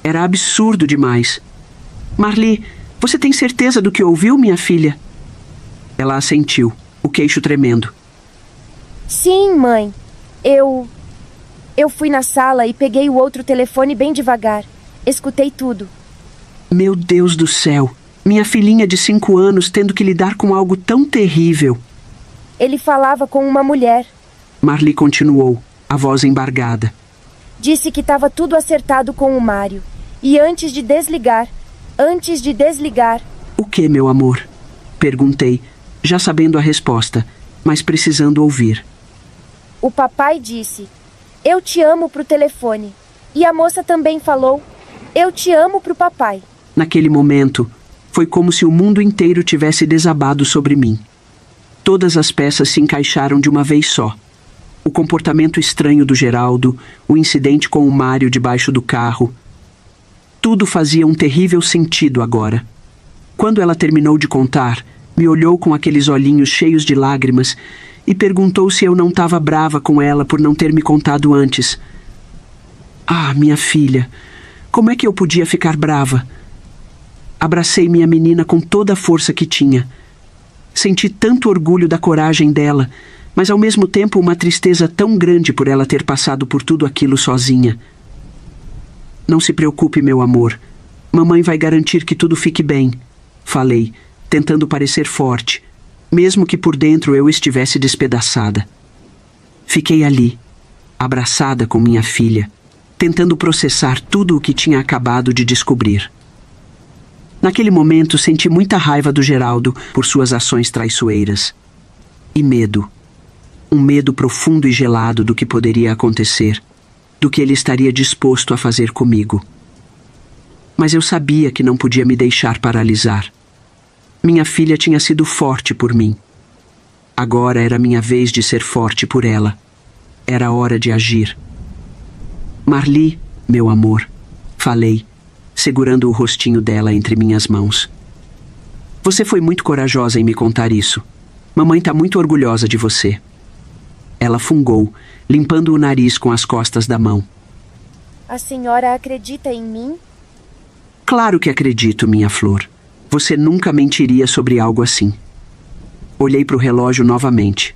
era absurdo demais. Marli, você tem certeza do que ouviu, minha filha? Ela assentiu, o queixo tremendo. Sim, mãe. Eu fui na sala e peguei o outro telefone bem devagar. Escutei tudo. Meu Deus do céu! Minha filhinha de 5 anos tendo que lidar com algo tão terrível. Ele falava com uma mulher. Marli continuou, a voz embargada. Disse que estava tudo acertado com o Mário. E antes de desligar... O que, meu amor? Perguntei, já sabendo a resposta, mas precisando ouvir. O papai disse: eu te amo pro telefone. E a moça também falou: eu te amo pro papai. Naquele momento, foi como se o mundo inteiro tivesse desabado sobre mim. Todas as peças se encaixaram de uma vez só. O comportamento estranho do Geraldo, o incidente com o Mário debaixo do carro. Tudo fazia um terrível sentido agora. Quando ela terminou de contar, me olhou com aqueles olhinhos cheios de lágrimas e perguntou se eu não estava brava com ela por não ter me contado antes. Ah, minha filha, como é que eu podia ficar brava? Abracei minha menina com toda a força que tinha. Senti tanto orgulho da coragem dela, mas ao mesmo tempo uma tristeza tão grande por ela ter passado por tudo aquilo sozinha. Não se preocupe, meu amor. Mamãe vai garantir que tudo fique bem, falei, tentando parecer forte, mesmo que por dentro eu estivesse despedaçada. Fiquei ali, abraçada com minha filha, tentando processar tudo o que tinha acabado de descobrir. Naquele momento senti muita raiva do Geraldo por suas ações traiçoeiras. E medo. Um medo profundo e gelado do que poderia acontecer. do que ele estaria disposto a fazer comigo. Mas eu sabia que não podia me deixar paralisar. Minha filha tinha sido forte por mim. Agora era minha vez de ser forte por ela. Era hora de agir. Marli, meu amor, falei, segurando o rostinho dela entre minhas mãos. Você foi muito corajosa em me contar isso. Mamãe está muito orgulhosa de você. Ela fungou, limpando o nariz com as costas da mão. A senhora acredita em mim? Claro que acredito, minha flor. Você nunca mentiria sobre algo assim. Olhei para o relógio novamente.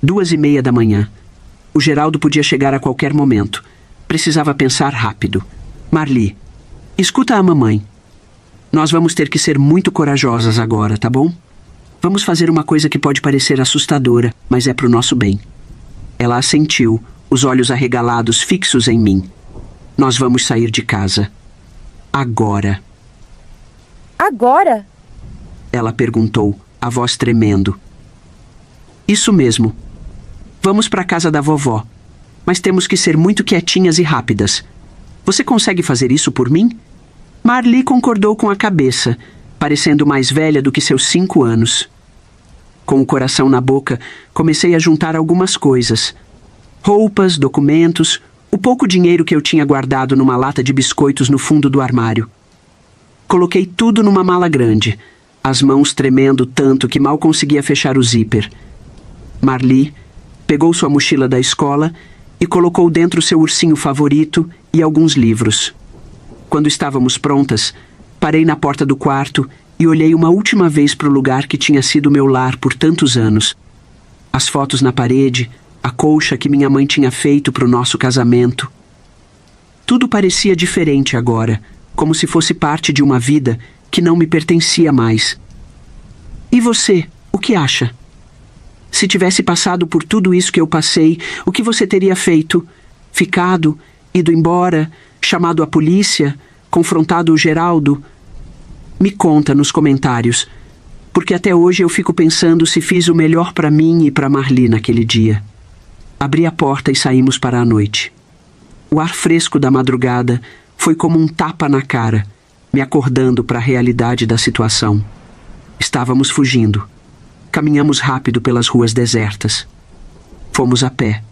2:30 da manhã. O Geraldo podia chegar a qualquer momento. Precisava pensar rápido. Marli, escuta a mamãe. Nós vamos ter que ser muito corajosas agora, tá bom? Vamos fazer uma coisa que pode parecer assustadora, mas é pro nosso bem. Ela assentiu, os olhos arregalados fixos em mim. Nós vamos sair de casa. Agora. Agora? Ela perguntou, a voz tremendo. Isso mesmo. Vamos para a casa da vovó. Mas temos que ser muito quietinhas e rápidas. Você consegue fazer isso por mim? Marli concordou com a cabeça, parecendo mais velha do que seus 5 anos. Com o coração na boca, comecei a juntar algumas coisas. Roupas, documentos, o pouco dinheiro que eu tinha guardado numa lata de biscoitos no fundo do armário. Coloquei tudo numa mala grande, as mãos tremendo tanto que mal conseguia fechar o zíper. Marli pegou sua mochila da escola e colocou dentro seu ursinho favorito e alguns livros. Quando estávamos prontas, parei na porta do quarto e olhei uma última vez para o lugar que tinha sido meu lar por tantos anos. As fotos na parede, a colcha que minha mãe tinha feito para o nosso casamento. Tudo parecia diferente agora, como se fosse parte de uma vida que não me pertencia mais. E você, o que acha? Se tivesse passado por tudo isso que eu passei, o que você teria feito? Ficado, ido embora, chamado a polícia, confrontado o Geraldo? Me conta nos comentários, porque até hoje eu fico pensando se fiz o melhor para mim e para Marli naquele dia. Abri a porta e saímos para a noite. O ar fresco da madrugada foi como um tapa na cara, me acordando para a realidade da situação. Estávamos fugindo. Caminhamos rápido pelas ruas desertas. Fomos a pé.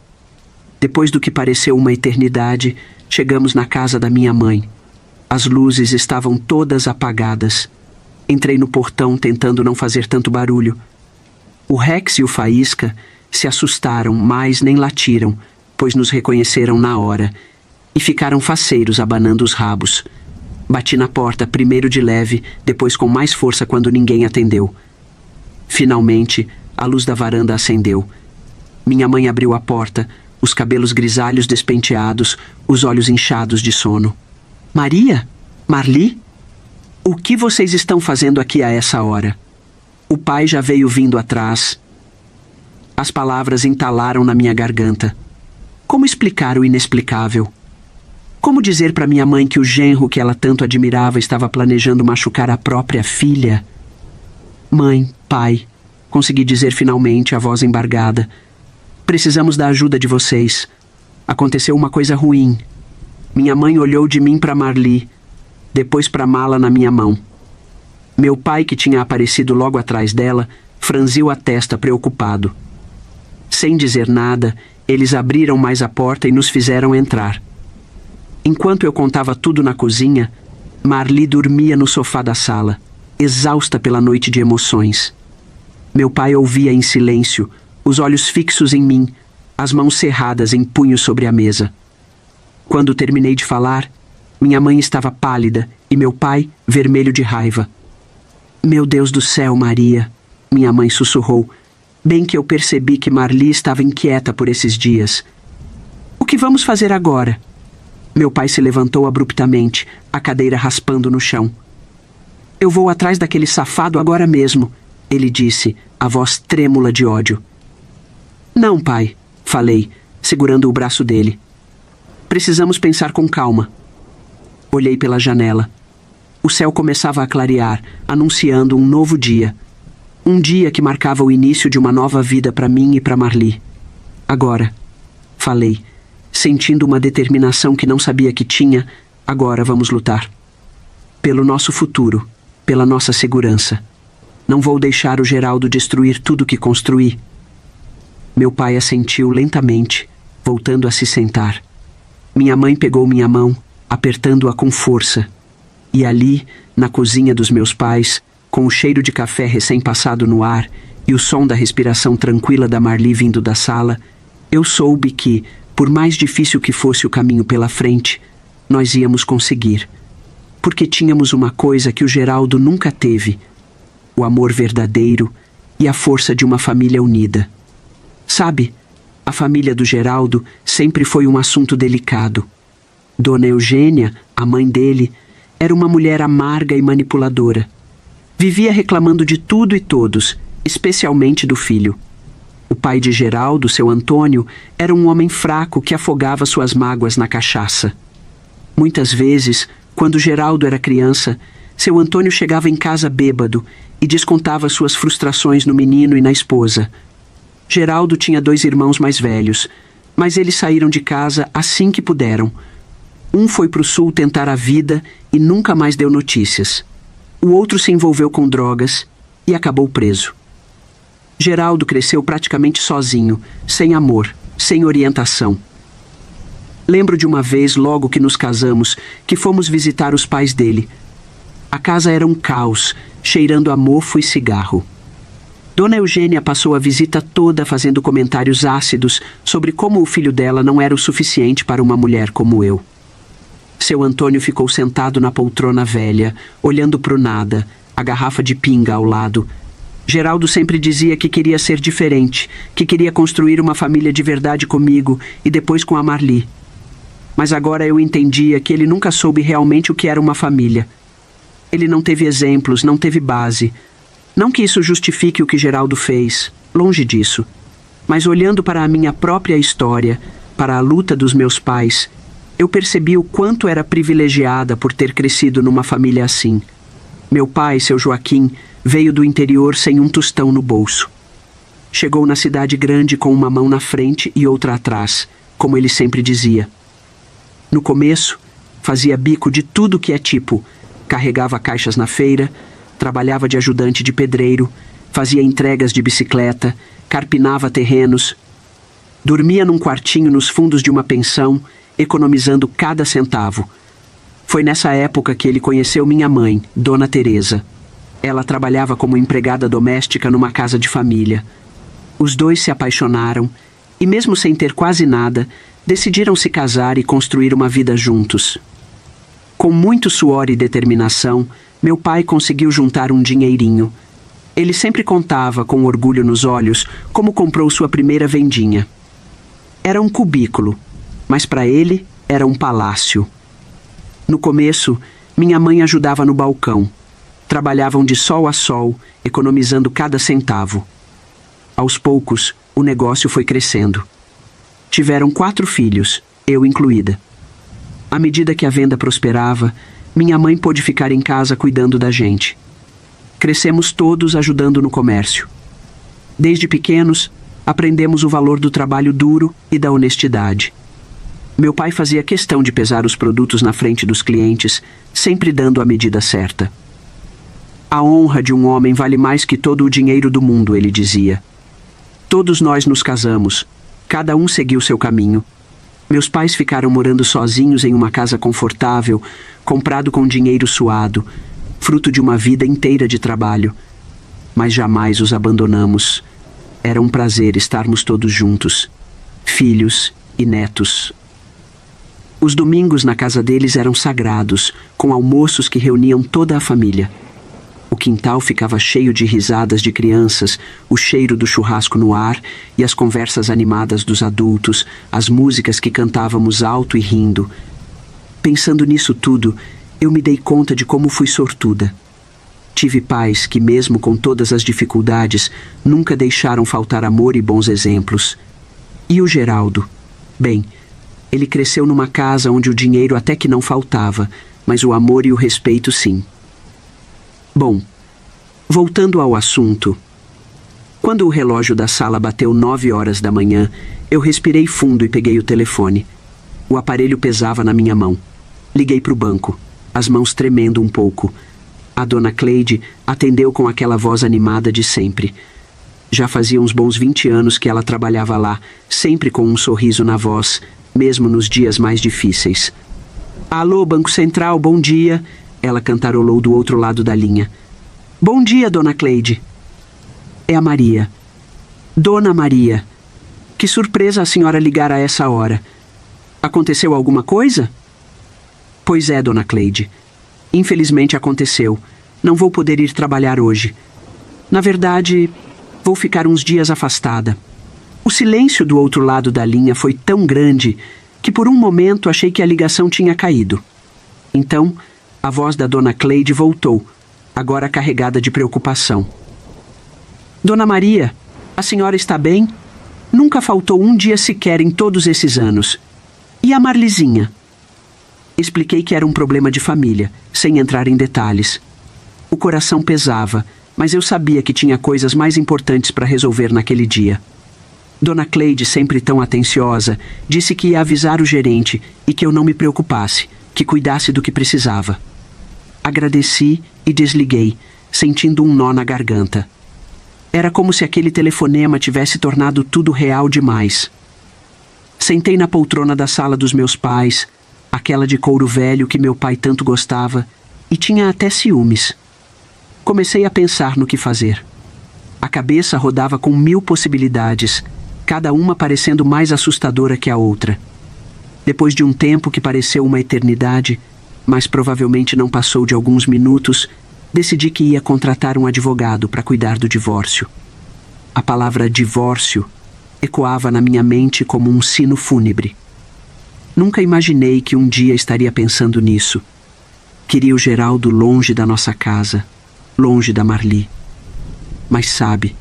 Depois do que pareceu uma eternidade, chegamos na casa da minha mãe. As luzes estavam todas apagadas. Entrei no portão tentando não fazer tanto barulho. O Rex e o Faísca se assustaram, mas nem latiram, pois nos reconheceram na hora, e ficaram faceiros abanando os rabos. Bati na porta, primeiro de leve, depois com mais força quando ninguém atendeu. Finalmente, a luz da varanda acendeu. Minha mãe abriu a porta, os cabelos grisalhos despenteados, os olhos inchados de sono. Maria? Marli? O que vocês estão fazendo aqui a essa hora? O pai já veio vindo atrás. As palavras entalaram na minha garganta. Como explicar o inexplicável? Como dizer para minha mãe que o genro que ela tanto admirava estava planejando machucar a própria filha? Mãe, pai, consegui dizer finalmente, a voz embargada. Precisamos da ajuda de vocês. Aconteceu uma coisa ruim. Minha mãe olhou de mim para Marli, depois para a mala na minha mão. Meu pai, que tinha aparecido logo atrás dela, franziu a testa preocupado. Sem dizer nada, eles abriram mais a porta e nos fizeram entrar. Enquanto eu contava tudo na cozinha, Marli dormia no sofá da sala, exausta pela noite de emoções. Meu pai ouvia em silêncio, os olhos fixos em mim, as mãos cerradas em punhos sobre a mesa. Quando terminei de falar, minha mãe estava pálida e meu pai vermelho de raiva. Meu Deus do céu, Maria, minha mãe sussurrou, bem que eu percebi que Marli estava inquieta por esses dias. O que vamos fazer agora? Meu pai se levantou abruptamente, a cadeira raspando no chão. Eu vou atrás daquele safado agora mesmo, ele disse, a voz trêmula de ódio. Não, pai, falei, segurando o braço dele. Precisamos pensar com calma. Olhei pela janela. O céu começava a clarear, anunciando um novo dia. Um dia que marcava o início de uma nova vida para mim e para Marli. Agora, falei, sentindo uma determinação que não sabia que tinha. Agora vamos lutar. Pelo nosso futuro, pela nossa segurança. Não vou deixar o Geraldo destruir tudo que construí. Meu pai assentiu lentamente, voltando a se sentar. Minha mãe pegou minha mão, apertando-a com força. E ali, na cozinha dos meus pais, com o cheiro de café recém-passado no ar e o som da respiração tranquila da Marli vindo da sala, eu soube que, por mais difícil que fosse o caminho pela frente, nós íamos conseguir. Porque tínhamos uma coisa que o Geraldo nunca teve: o amor verdadeiro e a força de uma família unida. Sabe, a família do Geraldo sempre foi um assunto delicado. Dona Eugênia, a mãe dele, era uma mulher amarga e manipuladora. Vivia reclamando de tudo e todos, especialmente do filho. O pai de Geraldo, seu Antônio, era um homem fraco que afogava suas mágoas na cachaça. Muitas vezes, quando Geraldo era criança, seu Antônio chegava em casa bêbado e descontava suas frustrações no menino e na esposa. Geraldo tinha 2 irmãos mais velhos, mas eles saíram de casa assim que puderam. Um foi para o sul tentar a vida e nunca mais deu notícias. O outro se envolveu com drogas e acabou preso. Geraldo cresceu praticamente sozinho, sem amor, sem orientação. Lembro de uma vez, logo que nos casamos, que fomos visitar os pais dele. A casa era um caos, cheirando a mofo e cigarro. Dona Eugênia passou a visita toda fazendo comentários ácidos sobre como o filho dela não era o suficiente para uma mulher como eu. Seu Antônio ficou sentado na poltrona velha, olhando pro nada, a garrafa de pinga ao lado. Geraldo sempre dizia que queria ser diferente, que queria construir uma família de verdade comigo e depois com a Marli. Mas agora eu entendia que ele nunca soube realmente o que era uma família. Ele não teve exemplos, não teve base. Não que isso justifique o que Geraldo fez, longe disso. Mas olhando para a minha própria história, para a luta dos meus pais, eu percebi o quanto era privilegiada por ter crescido numa família assim. Meu pai, seu Joaquim, veio do interior sem um tostão no bolso. Chegou na cidade grande com uma mão na frente e outra atrás, como ele sempre dizia. No começo, fazia bico de tudo que é tipo. Carregava caixas na feira, trabalhava de ajudante de pedreiro, fazia entregas de bicicleta, carpinava terrenos. Dormia num quartinho nos fundos de uma pensão, economizando cada centavo. Foi nessa época que ele conheceu minha mãe, Dona Teresa. Ela trabalhava como empregada doméstica numa casa de família. Os dois se apaixonaram e, mesmo sem ter quase nada, decidiram se casar e construir uma vida juntos. Com muito suor e determinação, meu pai conseguiu juntar um dinheirinho. Ele sempre contava, com orgulho nos olhos, como comprou sua primeira vendinha. Era um cubículo, mas para ele era um palácio. No começo, minha mãe ajudava no balcão. Trabalhavam de sol a sol, economizando cada centavo. Aos poucos, o negócio foi crescendo. Tiveram 4 filhos, eu incluída. À medida que a venda prosperava, minha mãe pôde ficar em casa cuidando da gente. Crescemos todos ajudando no comércio. Desde pequenos, aprendemos o valor do trabalho duro e da honestidade. Meu pai fazia questão de pesar os produtos na frente dos clientes, sempre dando a medida certa. A honra de um homem vale mais que todo o dinheiro do mundo, ele dizia. Todos nós nos casamos, cada um seguiu seu caminho. Meus pais ficaram morando sozinhos em uma casa confortável, comprado com dinheiro suado, fruto de uma vida inteira de trabalho. Mas jamais os abandonamos. Era um prazer estarmos todos juntos, filhos e netos. Os domingos na casa deles eram sagrados, com almoços que reuniam toda a família. O quintal ficava cheio de risadas de crianças, o cheiro do churrasco no ar e as conversas animadas dos adultos, as músicas que cantávamos alto e rindo. Pensando nisso tudo, eu me dei conta de como fui sortuda. Tive pais que, mesmo com todas as dificuldades, nunca deixaram faltar amor e bons exemplos. E o Geraldo? Bem, ele cresceu numa casa onde o dinheiro até que não faltava, mas o amor e o respeito sim. Bom, voltando ao assunto. Quando o relógio da sala bateu 9 horas da manhã, eu respirei fundo e peguei o telefone. O aparelho pesava na minha mão. Liguei para o banco, as mãos tremendo um pouco. A dona Cleide atendeu com aquela voz animada de sempre. Já fazia uns bons 20 anos que ela trabalhava lá, sempre com um sorriso na voz, mesmo nos dias mais difíceis. Alô, Banco Central, bom dia. Ela cantarolou do outro lado da linha. Bom dia, dona Cleide. É a Maria. Dona Maria. Que surpresa a senhora ligar a essa hora. Aconteceu alguma coisa? Pois é, dona Cleide. Infelizmente aconteceu. Não vou poder ir trabalhar hoje. Na verdade, vou ficar uns dias afastada. O silêncio do outro lado da linha foi tão grande que por um momento achei que a ligação tinha caído. Então, a voz da dona Cleide voltou, agora carregada de preocupação. Dona Maria, a senhora está bem? Nunca faltou um dia sequer em todos esses anos. E a Marlizinha? Expliquei que era um problema de família, sem entrar em detalhes. O coração pesava, mas eu sabia que tinha coisas mais importantes para resolver naquele dia. Dona Cleide, sempre tão atenciosa, disse que ia avisar o gerente e que eu não me preocupasse, que cuidasse do que precisava. Agradeci e desliguei, sentindo um nó na garganta. Era como se aquele telefonema tivesse tornado tudo real demais. Sentei na poltrona da sala dos meus pais, aquela de couro velho que meu pai tanto gostava, e tinha até ciúmes. Comecei a pensar no que fazer. A cabeça rodava com 1000 possibilidades, cada uma parecendo mais assustadora que a outra. Depois de um tempo que pareceu uma eternidade, mas provavelmente não passou de alguns minutos, decidi que ia contratar um advogado para cuidar do divórcio. A palavra divórcio ecoava na minha mente como um sino fúnebre. Nunca imaginei que um dia estaria pensando nisso. Queria o Geraldo longe da nossa casa, longe da Marli. Mas sabe,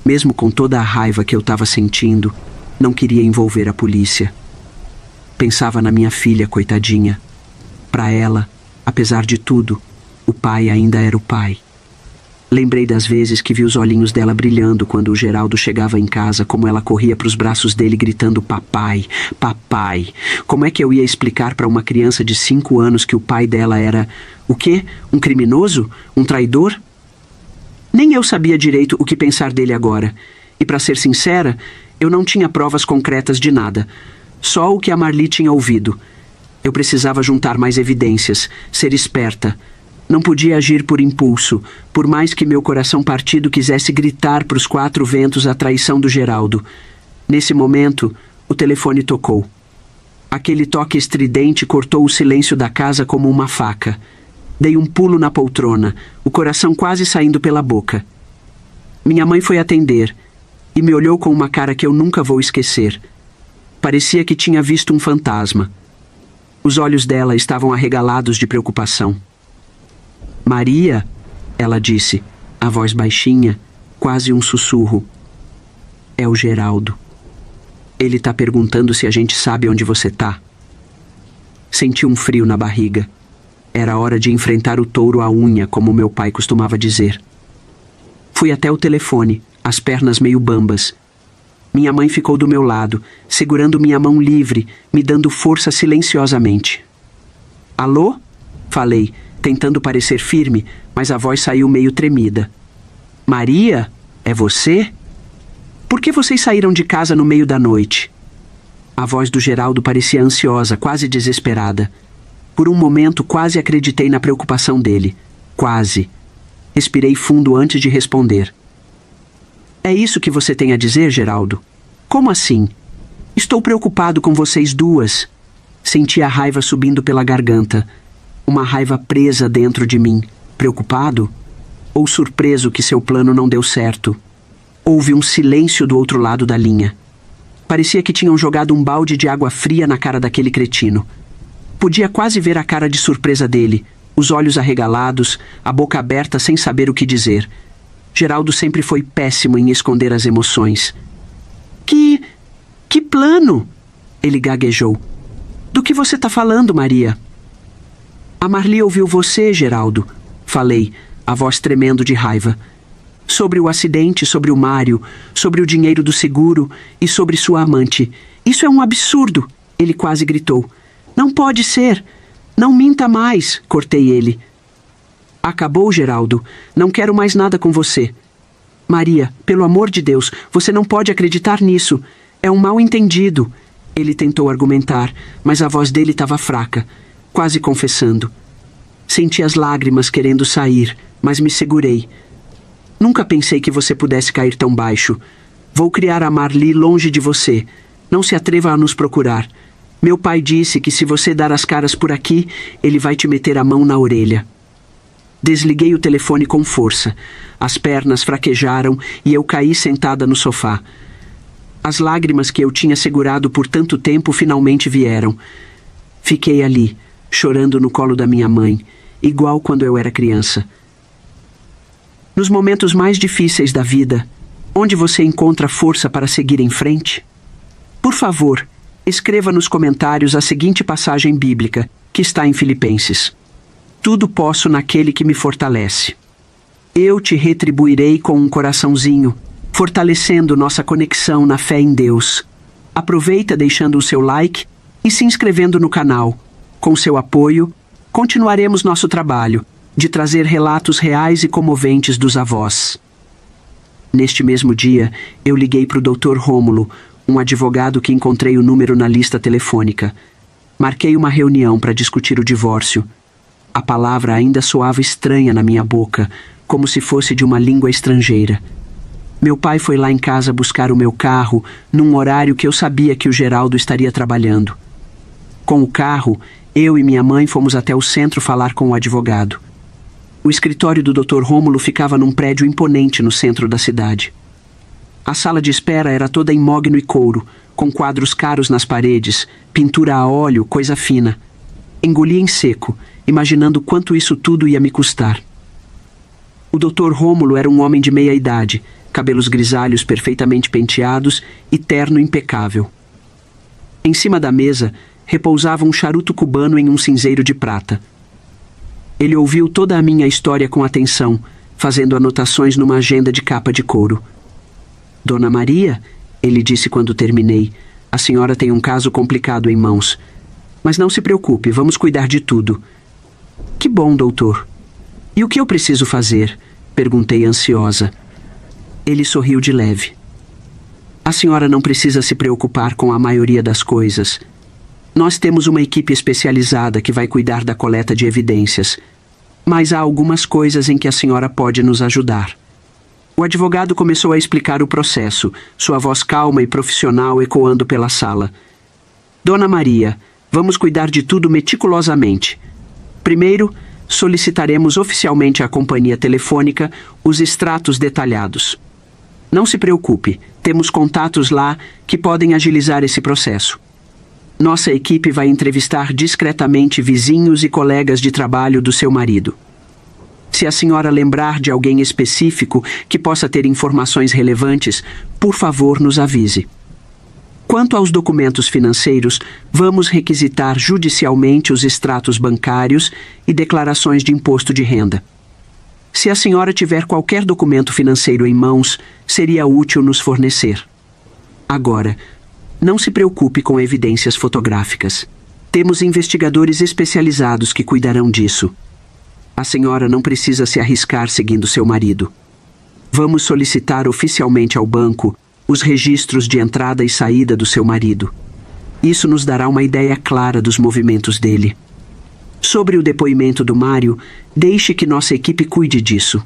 mesmo com toda a raiva que eu estava sentindo, não queria envolver a polícia. Pensava na minha filha, coitadinha. Para ela, apesar de tudo, o pai ainda era o pai. Lembrei das vezes que vi os olhinhos dela brilhando quando o Geraldo chegava em casa, como ela corria para os braços dele gritando papai, papai. Como é que eu ia explicar para uma criança de 5 anos que o pai dela era, o quê? Um criminoso? Um traidor? Nem eu sabia direito o que pensar dele agora. E para ser sincera, eu não tinha provas concretas de nada. Só o que a Marli tinha ouvido. Eu precisava juntar mais evidências, ser esperta. Não podia agir por impulso, por mais que meu coração partido quisesse gritar para os 4 ventos a traição do Geraldo. Nesse momento, o telefone tocou. Aquele toque estridente cortou o silêncio da casa como uma faca. Dei um pulo na poltrona, o coração quase saindo pela boca. Minha mãe foi atender e me olhou com uma cara que eu nunca vou esquecer. Parecia que tinha visto um fantasma. Os olhos dela estavam arregalados de preocupação. Maria, ela disse, a voz baixinha, quase um sussurro. É o Geraldo. Ele tá perguntando se a gente sabe onde você tá. Senti um frio na barriga. Era hora de enfrentar o touro à unha, como meu pai costumava dizer. Fui até o telefone, as pernas meio bambas. Minha mãe ficou do meu lado, segurando minha mão livre, me dando força silenciosamente. Alô? Falei, tentando parecer firme, mas a voz saiu meio tremida. Maria? É você? Por que vocês saíram de casa no meio da noite? A voz do Geraldo parecia ansiosa, quase desesperada. Por um momento, quase acreditei na preocupação dele. Quase. Respirei fundo antes de responder. É isso que você tem a dizer, Geraldo? Como assim? Estou preocupado com vocês duas. Senti a raiva subindo pela garganta. Uma raiva presa dentro de mim. Preocupado? Ou surpreso que seu plano não deu certo? Houve um silêncio do outro lado da linha. Parecia que tinham jogado um balde de água fria na cara daquele cretino. Podia quase ver a cara de surpresa dele, os olhos arregalados, a boca aberta sem saber o que dizer. Geraldo sempre foi péssimo em esconder as emoções. Que plano? Ele gaguejou. Do que você está falando, Maria? A Marli ouviu você, Geraldo, falei, a voz tremendo de raiva. Sobre o acidente, sobre o Mário, sobre o dinheiro do seguro e sobre sua amante. Isso é um absurdo. Ele quase gritou. Não pode ser! Não minta mais! Cortei ele. Acabou, Geraldo. Não quero mais nada com você. Maria, pelo amor de Deus, você não pode acreditar nisso. É um mal-entendido. Ele tentou argumentar, mas a voz dele estava fraca, quase confessando. Senti as lágrimas querendo sair, mas me segurei. Nunca pensei que você pudesse cair tão baixo. Vou criar a Marli longe de você. Não se atreva a nos procurar. Meu pai disse que se você dar as caras por aqui, ele vai te meter a mão na orelha. Desliguei o telefone com força. As pernas fraquejaram e eu caí sentada no sofá. As lágrimas que eu tinha segurado por tanto tempo finalmente vieram. Fiquei ali, chorando no colo da minha mãe, igual quando eu era criança. Nos momentos mais difíceis da vida, onde você encontra força para seguir em frente? Por favor, escreva nos comentários a seguinte passagem bíblica, que está em Filipenses. Tudo posso naquele que me fortalece. Eu te retribuirei com um coraçãozinho, fortalecendo nossa conexão na fé em Deus. Aproveita deixando o seu like e se inscrevendo no canal. Com seu apoio, continuaremos nosso trabalho de trazer relatos reais e comoventes dos avós. Neste mesmo dia, eu liguei para o Dr. Rômulo, um advogado que encontrei o número na lista telefônica. Marquei uma reunião para discutir o divórcio. A palavra ainda soava estranha na minha boca, como se fosse de uma língua estrangeira. Meu pai foi lá em casa buscar o meu carro, num horário que eu sabia que o Geraldo estaria trabalhando. Com o carro, eu e minha mãe fomos até o centro falar com o advogado. O escritório do Dr. Rômulo ficava num prédio imponente no centro da cidade. A sala de espera era toda em mogno e couro, com quadros caros nas paredes, pintura a óleo, coisa fina. Engoli em seco, imaginando quanto isso tudo ia me custar. O Dr. Rômulo era um homem de meia idade, cabelos grisalhos perfeitamente penteados e terno impecável. Em cima da mesa, repousava um charuto cubano em um cinzeiro de prata. Ele ouviu toda a minha história com atenção, fazendo anotações numa agenda de capa de couro. Dona Maria, ele disse quando terminei, a senhora tem um caso complicado em mãos. Mas não se preocupe, vamos cuidar de tudo. Que bom, doutor. E o que eu preciso fazer? Perguntei ansiosa. Ele sorriu de leve. A senhora não precisa se preocupar com a maioria das coisas. Nós temos uma equipe especializada que vai cuidar da coleta de evidências. Mas há algumas coisas em que a senhora pode nos ajudar. O advogado começou a explicar o processo, sua voz calma e profissional ecoando pela sala. Dona Maria, vamos cuidar de tudo meticulosamente. Primeiro, solicitaremos oficialmente à companhia telefônica os extratos detalhados. Não se preocupe, temos contatos lá que podem agilizar esse processo. Nossa equipe vai entrevistar discretamente vizinhos e colegas de trabalho do seu marido. Se a senhora lembrar de alguém específico que possa ter informações relevantes, por favor, nos avise. Quanto aos documentos financeiros, vamos requisitar judicialmente os extratos bancários e declarações de imposto de renda. Se a senhora tiver qualquer documento financeiro em mãos, seria útil nos fornecer. Agora, não se preocupe com evidências fotográficas. Temos investigadores especializados que cuidarão disso. A senhora não precisa se arriscar seguindo seu marido. Vamos solicitar oficialmente ao banco os registros de entrada e saída do seu marido. Isso nos dará uma ideia clara dos movimentos dele. Sobre o depoimento do Mário, deixe que nossa equipe cuide disso.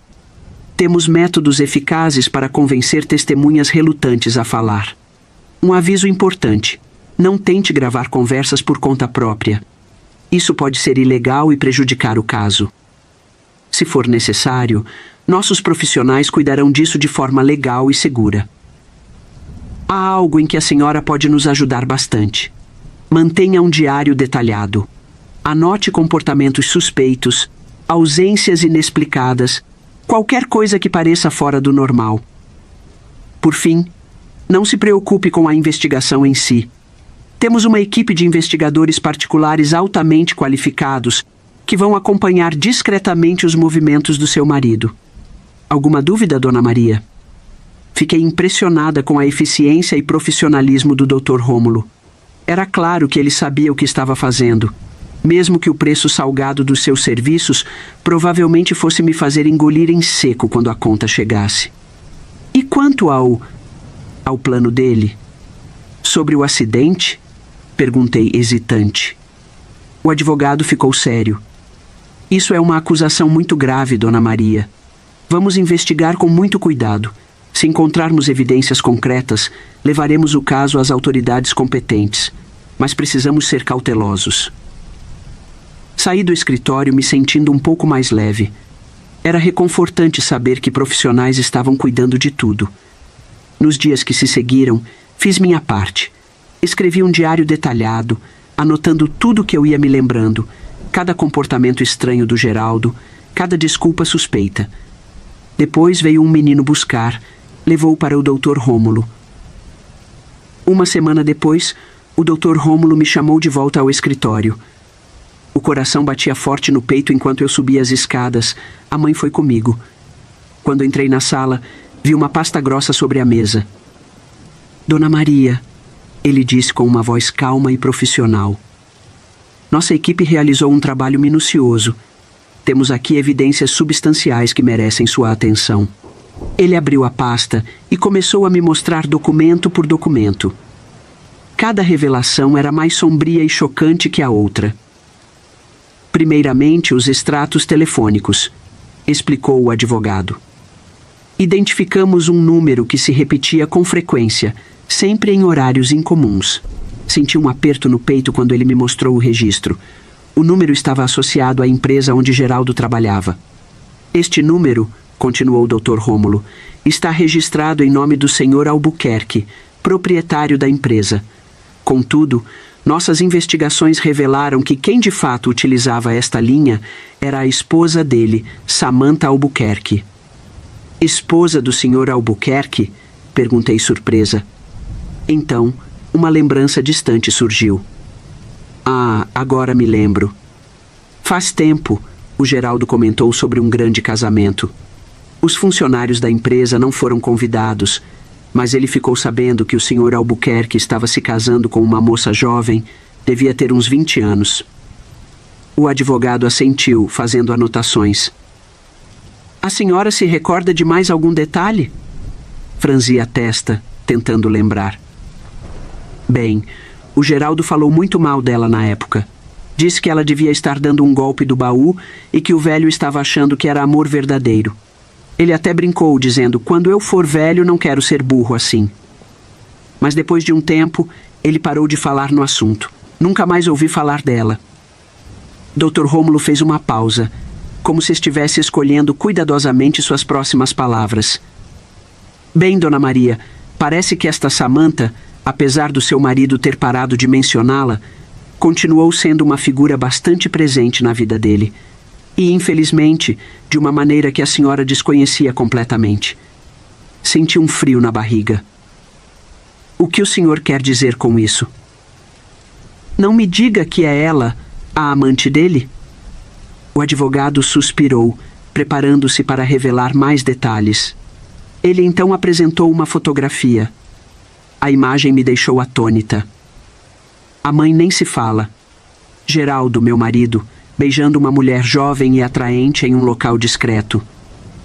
Temos métodos eficazes para convencer testemunhas relutantes a falar. Um aviso importante: não tente gravar conversas por conta própria. Isso pode ser ilegal e prejudicar o caso. Se for necessário, nossos profissionais cuidarão disso de forma legal e segura. Há algo em que a senhora pode nos ajudar bastante. Mantenha um diário detalhado. Anote comportamentos suspeitos, ausências inexplicadas, qualquer coisa que pareça fora do normal. Por fim, não se preocupe com a investigação em si. Temos uma equipe de investigadores particulares altamente qualificados que vão acompanhar discretamente os movimentos do seu marido. Alguma dúvida, Dona Maria? Fiquei impressionada com a eficiência e profissionalismo do Dr. Rômulo. Era claro que ele sabia o que estava fazendo, mesmo que o preço salgado dos seus serviços provavelmente fosse me fazer engolir em seco quando a conta chegasse. E quanto ao plano dele? Sobre o acidente? Perguntei hesitante. O advogado ficou sério. Isso é uma acusação muito grave, Dona Maria. Vamos investigar com muito cuidado. Se encontrarmos evidências concretas, levaremos o caso às autoridades competentes. Mas precisamos ser cautelosos. Saí do escritório me sentindo um pouco mais leve. Era reconfortante saber que profissionais estavam cuidando de tudo. Nos dias que se seguiram, fiz minha parte. Escrevi um diário detalhado, anotando tudo que eu ia me lembrando, cada comportamento estranho do Geraldo, cada desculpa suspeita. Depois veio um menino buscar, levou-o para o Dr. Rômulo. Uma semana depois, o Dr. Rômulo me chamou de volta ao escritório. O coração batia forte no peito enquanto eu subia as escadas. A mãe foi comigo. Quando entrei na sala, vi uma pasta grossa sobre a mesa. Dona Maria, ele disse com uma voz calma e profissional. Nossa equipe realizou um trabalho minucioso. Temos aqui evidências substanciais que merecem sua atenção. Ele abriu a pasta e começou a me mostrar documento por documento. Cada revelação era mais sombria e chocante que a outra. Primeiramente, os extratos telefônicos, explicou o advogado. Identificamos um número que se repetia com frequência, sempre em horários incomuns. Senti um aperto no peito quando ele me mostrou o registro. O número estava associado à empresa onde Geraldo trabalhava. Este número, continuou o Dr. Rômulo, está registrado em nome do Sr. Albuquerque, proprietário da empresa. Contudo, nossas investigações revelaram que quem de fato utilizava esta linha era a esposa dele, Samantha Albuquerque. Esposa do Sr. Albuquerque? Perguntei surpresa. Então, uma lembrança distante surgiu. Ah, agora me lembro. Faz tempo, o Geraldo comentou sobre um grande casamento. Os funcionários da empresa não foram convidados, mas ele ficou sabendo que o Sr. Albuquerque estava se casando com uma moça jovem, devia ter uns 20 anos. O advogado assentiu, fazendo anotações. A senhora se recorda de mais algum detalhe? Franzi a testa, tentando lembrar. Bem, o Geraldo falou muito mal dela na época. Disse que ela devia estar dando um golpe do baú e que o velho estava achando que era amor verdadeiro. Ele até brincou, dizendo, quando eu for velho não quero ser burro assim. Mas depois de um tempo, ele parou de falar no assunto. Nunca mais ouvi falar dela. Dr. Rômulo fez uma pausa, como se estivesse escolhendo cuidadosamente suas próximas palavras. Bem, Dona Maria, parece que esta Samantha, apesar do seu marido ter parado de mencioná-la, continuou sendo uma figura bastante presente na vida dele. E, infelizmente, de uma maneira que a senhora desconhecia completamente. Senti um frio na barriga. O que o senhor quer dizer com isso? Não me diga que é ela, a amante dele? O advogado suspirou, preparando-se para revelar mais detalhes. Ele então apresentou uma fotografia. A imagem me deixou atônita. A mãe nem se fala. Geraldo, meu marido, beijando uma mulher jovem e atraente em um local discreto.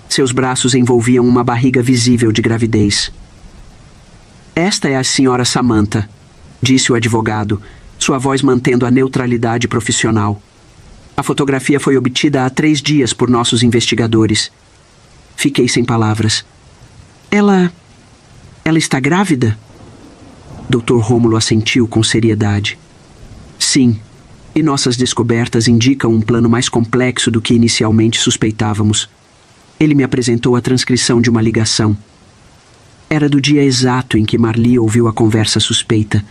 Seus braços envolviam uma barriga visível de gravidez. Esta é a senhora Samantha, disse o advogado, sua voz mantendo a neutralidade profissional. A fotografia foi obtida há 3 dias por nossos investigadores. Fiquei sem palavras. Ela está grávida? Dr. Rômulo assentiu com seriedade. Sim, e nossas descobertas indicam um plano mais complexo do que inicialmente suspeitávamos. Ele me apresentou a transcrição de uma ligação. Era do dia exato em que Marli ouviu a conversa suspeita.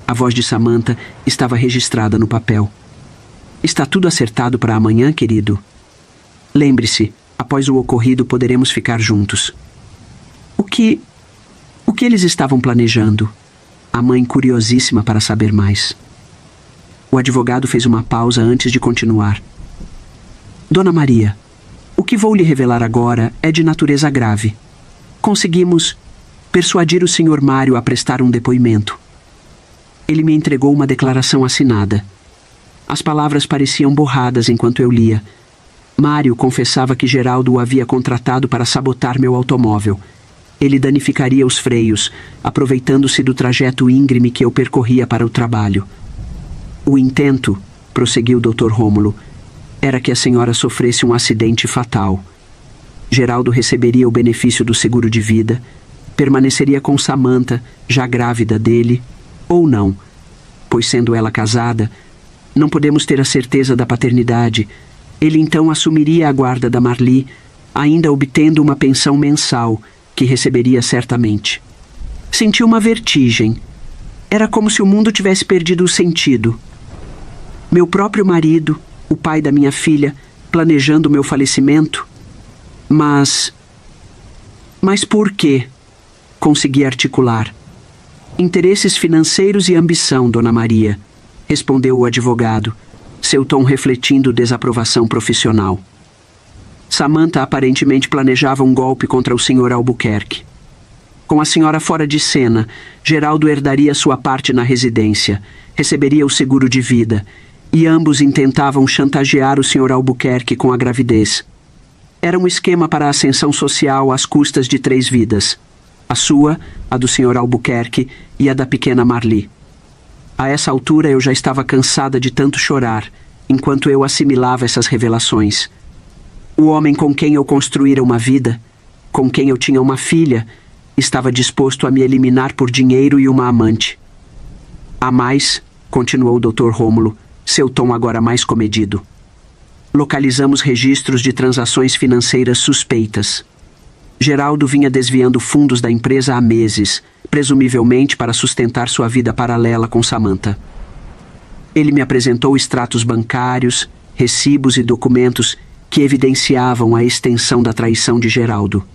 A voz de Samantha estava registrada no papel. Está tudo acertado para amanhã, querido? Lembre-se, após o ocorrido poderemos ficar juntos. O que eles estavam planejando? A mãe curiosíssima para saber mais. O advogado fez uma pausa antes de continuar. Dona Maria, o que vou lhe revelar agora é de natureza grave. Conseguimos persuadir o Sr. Mário a prestar um depoimento. Ele me entregou uma declaração assinada. As palavras pareciam borradas enquanto eu lia. Mário confessava que Geraldo o havia contratado para sabotar meu automóvel. Ele danificaria os freios, aproveitando-se do trajeto íngreme que eu percorria para o trabalho. O intento, prosseguiu o Dr. Rômulo, era que a senhora sofresse um acidente fatal. Geraldo receberia o benefício do seguro de vida, permaneceria com Samantha, já grávida dele, ou não, pois sendo ela casada, não podemos ter a certeza da paternidade. Ele então assumiria a guarda da Marli, ainda obtendo uma pensão mensal, que receberia certamente. Senti uma vertigem. Era como se o mundo tivesse perdido o sentido. Meu próprio marido, o pai da minha filha, planejando meu falecimento. Mas por quê? Consegui articular. Interesses financeiros e ambição, Dona Maria, respondeu o advogado, seu tom refletindo desaprovação profissional. Samantha aparentemente planejava um golpe contra o Sr. Albuquerque. Com a senhora fora de cena, Geraldo herdaria sua parte na residência, receberia o seguro de vida, e ambos intentavam chantagear o Sr. Albuquerque com a gravidez. Era um esquema para a ascensão social às custas de 3 vidas. A sua, a do Sr. Albuquerque e a da pequena Marli. A essa altura eu já estava cansada de tanto chorar, enquanto eu assimilava essas revelações. O homem com quem eu construíra uma vida, com quem eu tinha uma filha, estava disposto a me eliminar por dinheiro e uma amante. Há mais, continuou o Dr. Rômulo, seu tom agora mais comedido. Localizamos registros de transações financeiras suspeitas. Geraldo vinha desviando fundos da empresa há meses, presumivelmente para sustentar sua vida paralela com Samantha. Ele me apresentou extratos bancários, recibos e documentos que evidenciavam a extensão da traição de Geraldo.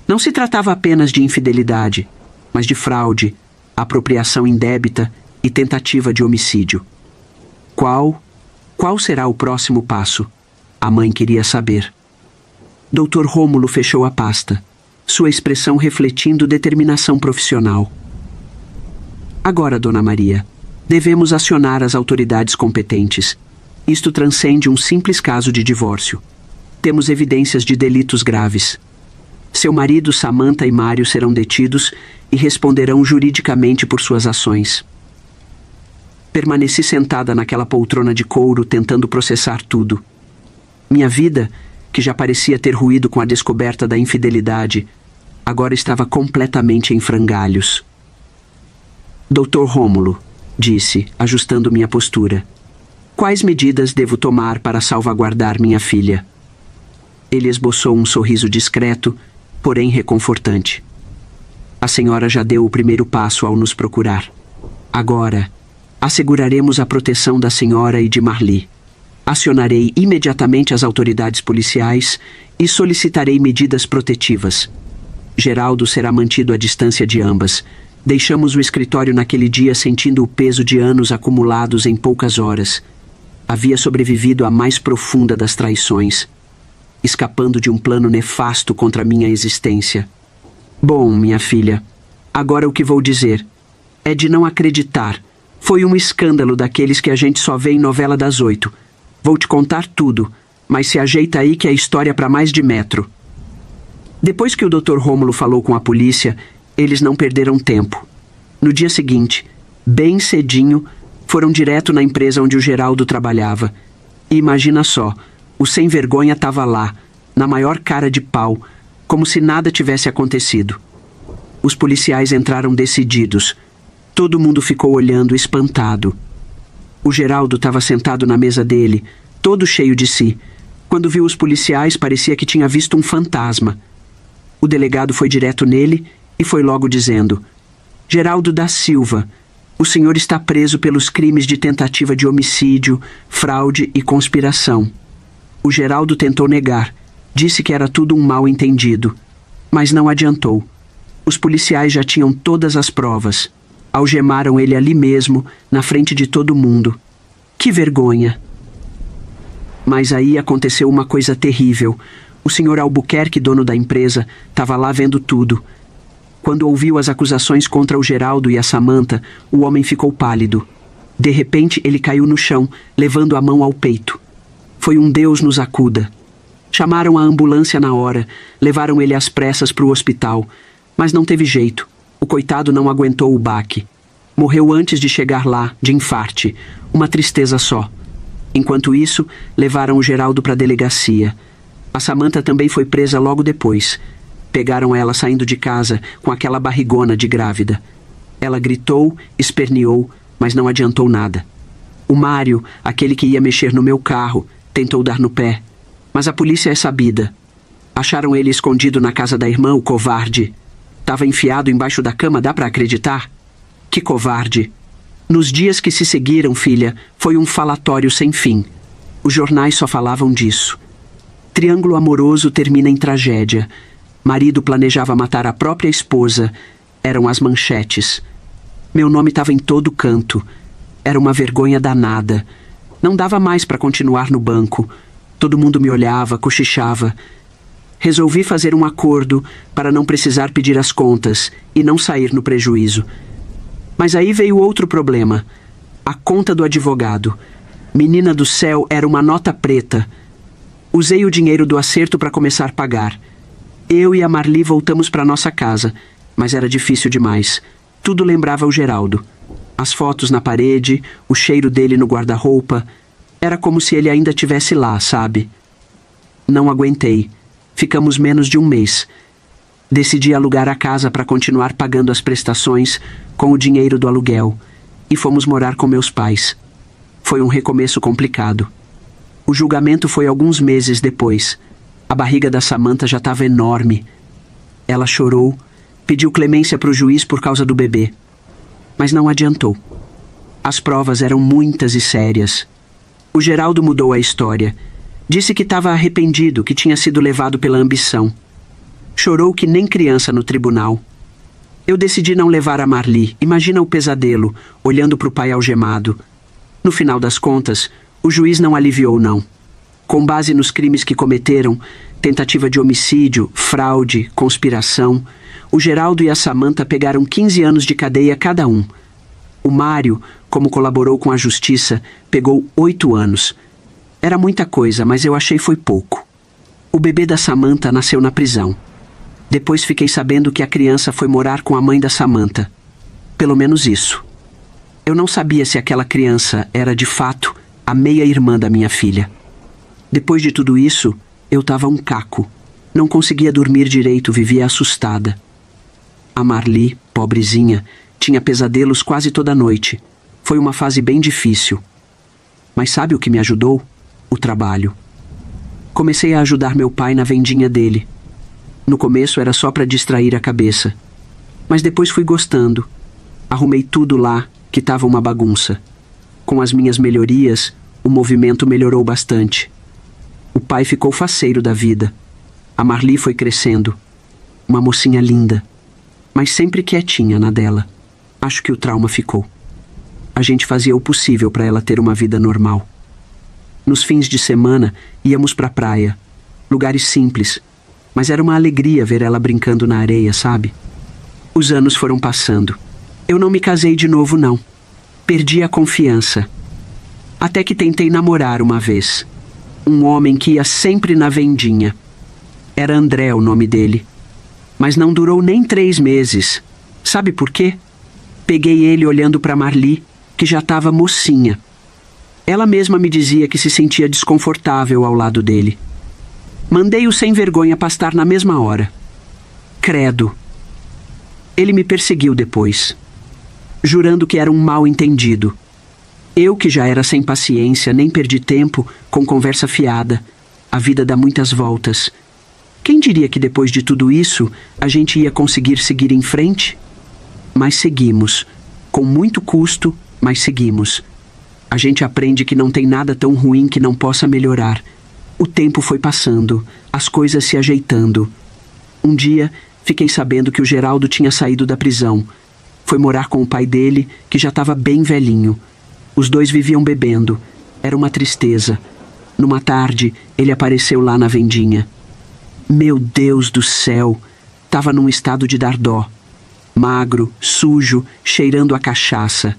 Não se tratava apenas de infidelidade, mas de fraude, apropriação indébita e tentativa de homicídio. Qual será o próximo passo? A mãe queria saber. Dr. Rômulo fechou a pasta, sua expressão refletindo determinação profissional. Agora, Dona Maria, devemos acionar as autoridades competentes. Isto transcende um simples caso de divórcio. Temos evidências de delitos graves. Seu marido, Samantha e Mário serão detidos e responderão juridicamente por suas ações. Permaneci sentada naquela poltrona de couro tentando processar tudo. Minha vida, que já parecia ter ruído com a descoberta da infidelidade, agora estava completamente em frangalhos. Dr. Rômulo, disse, ajustando minha postura. Quais medidas devo tomar para salvaguardar minha filha? Ele esboçou um sorriso discreto, porém reconfortante. A senhora já deu o primeiro passo ao nos procurar. Agora, asseguraremos a proteção da senhora e de Marli. Acionarei imediatamente as autoridades policiais e solicitarei medidas protetivas. Geraldo será mantido à distância de ambas. Deixamos o escritório naquele dia sentindo o peso de anos acumulados em poucas horas. Havia sobrevivido à mais profunda das traições, escapando de um plano nefasto contra minha existência. Bom, minha filha, agora o que vou dizer é de não acreditar. Foi um escândalo daqueles que a gente só vê em novela das 8. Vou te contar tudo, mas se ajeita aí que é história para mais de metro. Depois que o Dr. Rômulo falou com a polícia, eles não perderam tempo. No dia seguinte, bem cedinho, foram direto na empresa onde o Geraldo trabalhava. E imagina só, o sem-vergonha estava lá, na maior cara de pau, como se nada tivesse acontecido. Os policiais entraram decididos. Todo mundo ficou olhando espantado. O Geraldo estava sentado na mesa dele, todo cheio de si. Quando viu os policiais, parecia que tinha visto um fantasma. O delegado foi direto nele e foi logo dizendo: Geraldo da Silva, o senhor está preso pelos crimes de tentativa de homicídio, fraude e conspiração. O Geraldo tentou negar, disse que era tudo um mal-entendido, mas não adiantou. Os policiais já tinham todas as provas. Algemaram ele ali mesmo, na frente de todo mundo. Que vergonha! Mas aí aconteceu uma coisa terrível. O Sr. Albuquerque, dono da empresa, estava lá vendo tudo. Quando ouviu as acusações contra o Geraldo e a Samantha, o homem ficou pálido. De repente, ele caiu no chão, levando a mão ao peito. Foi um Deus nos acuda. Chamaram a ambulância na hora, levaram ele às pressas para o hospital, mas não teve jeito. O coitado não aguentou o baque. Morreu antes de chegar lá, de infarte. Uma tristeza só. Enquanto isso, levaram o Geraldo para a delegacia. A Samantha também foi presa logo depois. Pegaram ela saindo de casa com aquela barrigona de grávida. Ela gritou, esperneou, mas não adiantou nada. O Mário, aquele que ia mexer no meu carro, tentou dar no pé. Mas a polícia é sabida. Acharam ele escondido na casa da irmã, o covarde. Tava enfiado embaixo da cama, dá pra acreditar? Que covarde! Nos dias que se seguiram, filha, foi um falatório sem fim. Os jornais só falavam disso. Triângulo amoroso termina em tragédia. Marido planejava matar a própria esposa. Eram as manchetes. Meu nome estava em todo canto. Era uma vergonha danada. Não dava mais para continuar no banco. Todo mundo me olhava, cochichava. Resolvi fazer um acordo para não precisar pedir as contas e não sair no prejuízo. Mas aí veio outro problema. A conta do advogado. Menina do céu, era uma nota preta. Usei o dinheiro do acerto para começar a pagar. Eu e a Marli voltamos para nossa casa, mas era difícil demais. Tudo lembrava o Geraldo. As fotos na parede, o cheiro dele no guarda-roupa. Era como se ele ainda estivesse lá, sabe? Não aguentei. Ficamos menos de um mês. Decidi alugar a casa para continuar pagando as prestações com o dinheiro do aluguel. E fomos morar com meus pais. Foi um recomeço complicado. O julgamento foi alguns meses depois. A barriga da Samantha já estava enorme. Ela chorou, pediu clemência para o juiz por causa do bebê. Mas não adiantou. As provas eram muitas e sérias. O Geraldo mudou a história. Disse que estava arrependido, que tinha sido levado pela ambição. Chorou que nem criança no tribunal. Eu decidi não levar a Marli. Imagina o pesadelo, olhando para o pai algemado. No final das contas, o juiz não aliviou, não. Com base nos crimes que cometeram, tentativa de homicídio, fraude, conspiração, o Geraldo e a Samantha pegaram 15 anos de cadeia cada um. O Mário, como colaborou com a justiça, pegou 8 anos. Era muita coisa, mas eu achei foi pouco. O bebê da Samantha nasceu na prisão. Depois fiquei sabendo que a criança foi morar com a mãe da Samantha. Pelo menos isso. Eu não sabia se aquela criança era, de fato, a meia-irmã da minha filha. Depois de tudo isso, eu estava um caco. Não conseguia dormir direito, vivia assustada. A Marli, pobrezinha, tinha pesadelos quase toda noite. Foi uma fase bem difícil. Mas sabe o que me ajudou? O trabalho. Comecei a ajudar meu pai na vendinha dele. No começo era só para distrair a cabeça. Mas depois fui gostando. Arrumei tudo lá, que estava uma bagunça. Com as minhas melhorias, o movimento melhorou bastante. O pai ficou faceiro da vida. A Marli foi crescendo. Uma mocinha linda. Mas sempre quietinha na dela. Acho que o trauma ficou. A gente fazia o possível para ela ter uma vida normal. Nos fins de semana, íamos para a praia. Lugares simples. Mas era uma alegria ver ela brincando na areia, sabe? Os anos foram passando. Eu não me casei de novo, não. Perdi a confiança. Até que tentei namorar uma vez. Um homem que ia sempre na vendinha. Era André o nome dele. Mas não durou nem 3 meses. Sabe por quê? Peguei ele olhando para Marli, que já estava mocinha. Ela mesma me dizia que se sentia desconfortável ao lado dele. Mandei-o sem vergonha pastar na mesma hora. Credo. Ele me perseguiu depois, jurando que era um mal-entendido. Eu, que já era sem paciência, nem perdi tempo com conversa fiada. A vida dá muitas voltas. Quem diria que depois de tudo isso, a gente ia conseguir seguir em frente? Mas seguimos. Com muito custo, mas seguimos. A gente aprende que não tem nada tão ruim que não possa melhorar. O tempo foi passando, as coisas se ajeitando. Um dia, fiquei sabendo que o Geraldo tinha saído da prisão. Foi morar com o pai dele, que já estava bem velhinho. Os dois viviam bebendo. Era uma tristeza. Numa tarde, ele apareceu lá na vendinha. Meu Deus do céu! Estava num estado de dar dó. magro, sujo, cheirando a cachaça.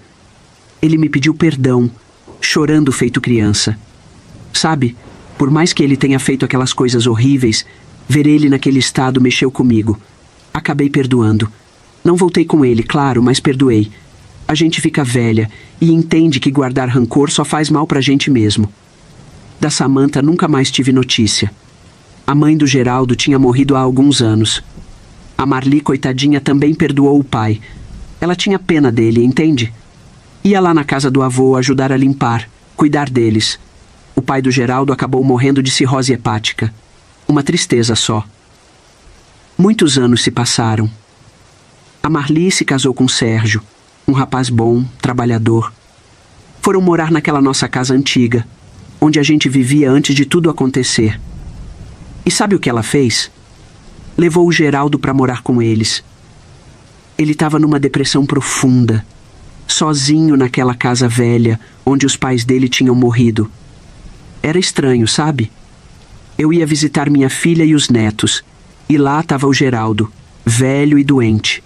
Ele me pediu perdão, chorando feito criança. Sabe, por mais que ele tenha feito aquelas coisas horríveis, ver ele naquele estado mexeu comigo. Acabei perdoando. Não voltei com ele, claro, mas perdoei. A gente fica velha e entende que guardar rancor só faz mal pra gente mesmo. Da Samantha nunca mais tive notícia. A mãe do Geraldo tinha morrido há alguns anos. A Marli, coitadinha, também perdoou o pai. Ela tinha pena dele, entende? Ia lá na casa do avô ajudar a limpar, cuidar deles. O pai do Geraldo acabou morrendo de cirrose hepática. Uma tristeza só. Muitos anos se passaram. A Marli se casou com Sérgio, um rapaz bom, trabalhador. Foram morar naquela nossa casa antiga, onde a gente vivia antes de tudo acontecer. E sabe o que ela fez? Levou o Geraldo para morar com eles. Ele estava numa depressão profunda, sozinho naquela casa velha, onde os pais dele tinham morrido. Era estranho, sabe? Eu ia visitar minha filha e os netos, e lá estava o Geraldo, velho e doente.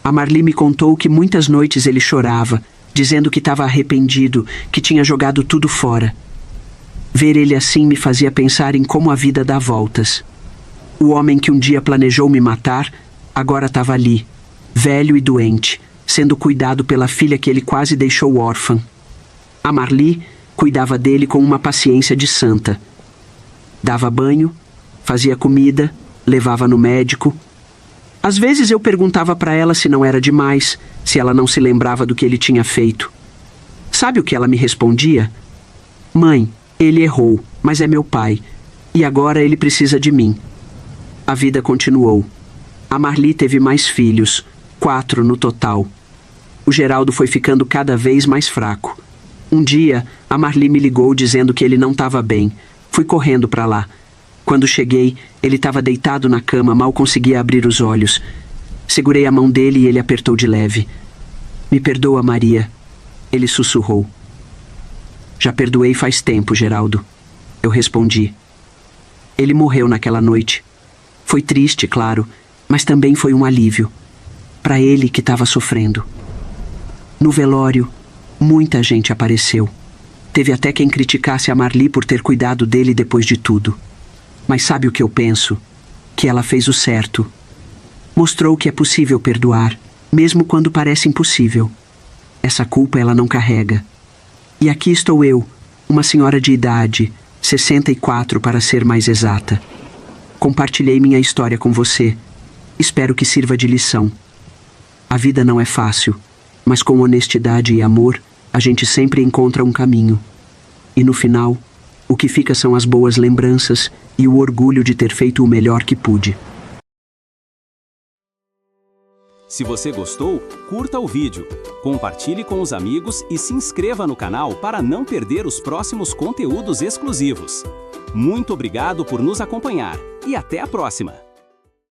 A Marli me contou que muitas noites ele chorava, dizendo que estava arrependido, que tinha jogado tudo fora. Ver ele assim me fazia pensar em como a vida dá voltas. O homem que um dia planejou me matar, agora estava ali, velho e doente, sendo cuidado pela filha que ele quase deixou órfã. A Marli cuidava dele com uma paciência de santa. Dava banho, fazia comida, levava no médico. Às vezes eu perguntava para ela se não era demais, se ela não se lembrava do que ele tinha feito. Sabe o que ela me respondia? Mãe, ele errou, mas é meu pai, e agora ele precisa de mim. A vida continuou. A Marli teve mais filhos, 4 no total. O Geraldo foi ficando cada vez mais fraco. Um dia, a Marli me ligou dizendo que ele não estava bem. Fui correndo para lá. Quando cheguei, ele estava deitado na cama, mal conseguia abrir os olhos. Segurei a mão dele e ele apertou de leve. Me perdoa, Maria. Ele sussurrou. Já perdoei faz tempo, Geraldo. Eu respondi. Ele morreu naquela noite. Foi triste, claro, mas também foi um alívio. Para ele que estava sofrendo. No velório, muita gente apareceu. Teve até quem criticasse a Marli por ter cuidado dele depois de tudo. Mas sabe o que eu penso? Que ela fez o certo. Mostrou que é possível perdoar, mesmo quando parece impossível. Essa culpa ela não carrega. E aqui estou eu, uma senhora de idade, 64 para ser mais exata. Compartilhei minha história com você. Espero que sirva de lição. A vida não é fácil, mas com honestidade e amor, a gente sempre encontra um caminho. E no final, o que fica são as boas lembranças e o orgulho de ter feito o melhor que pude. Se você gostou, curta o vídeo, compartilhe com os amigos e se inscreva no canal para não perder os próximos conteúdos exclusivos. Muito obrigado por nos acompanhar e até a próxima!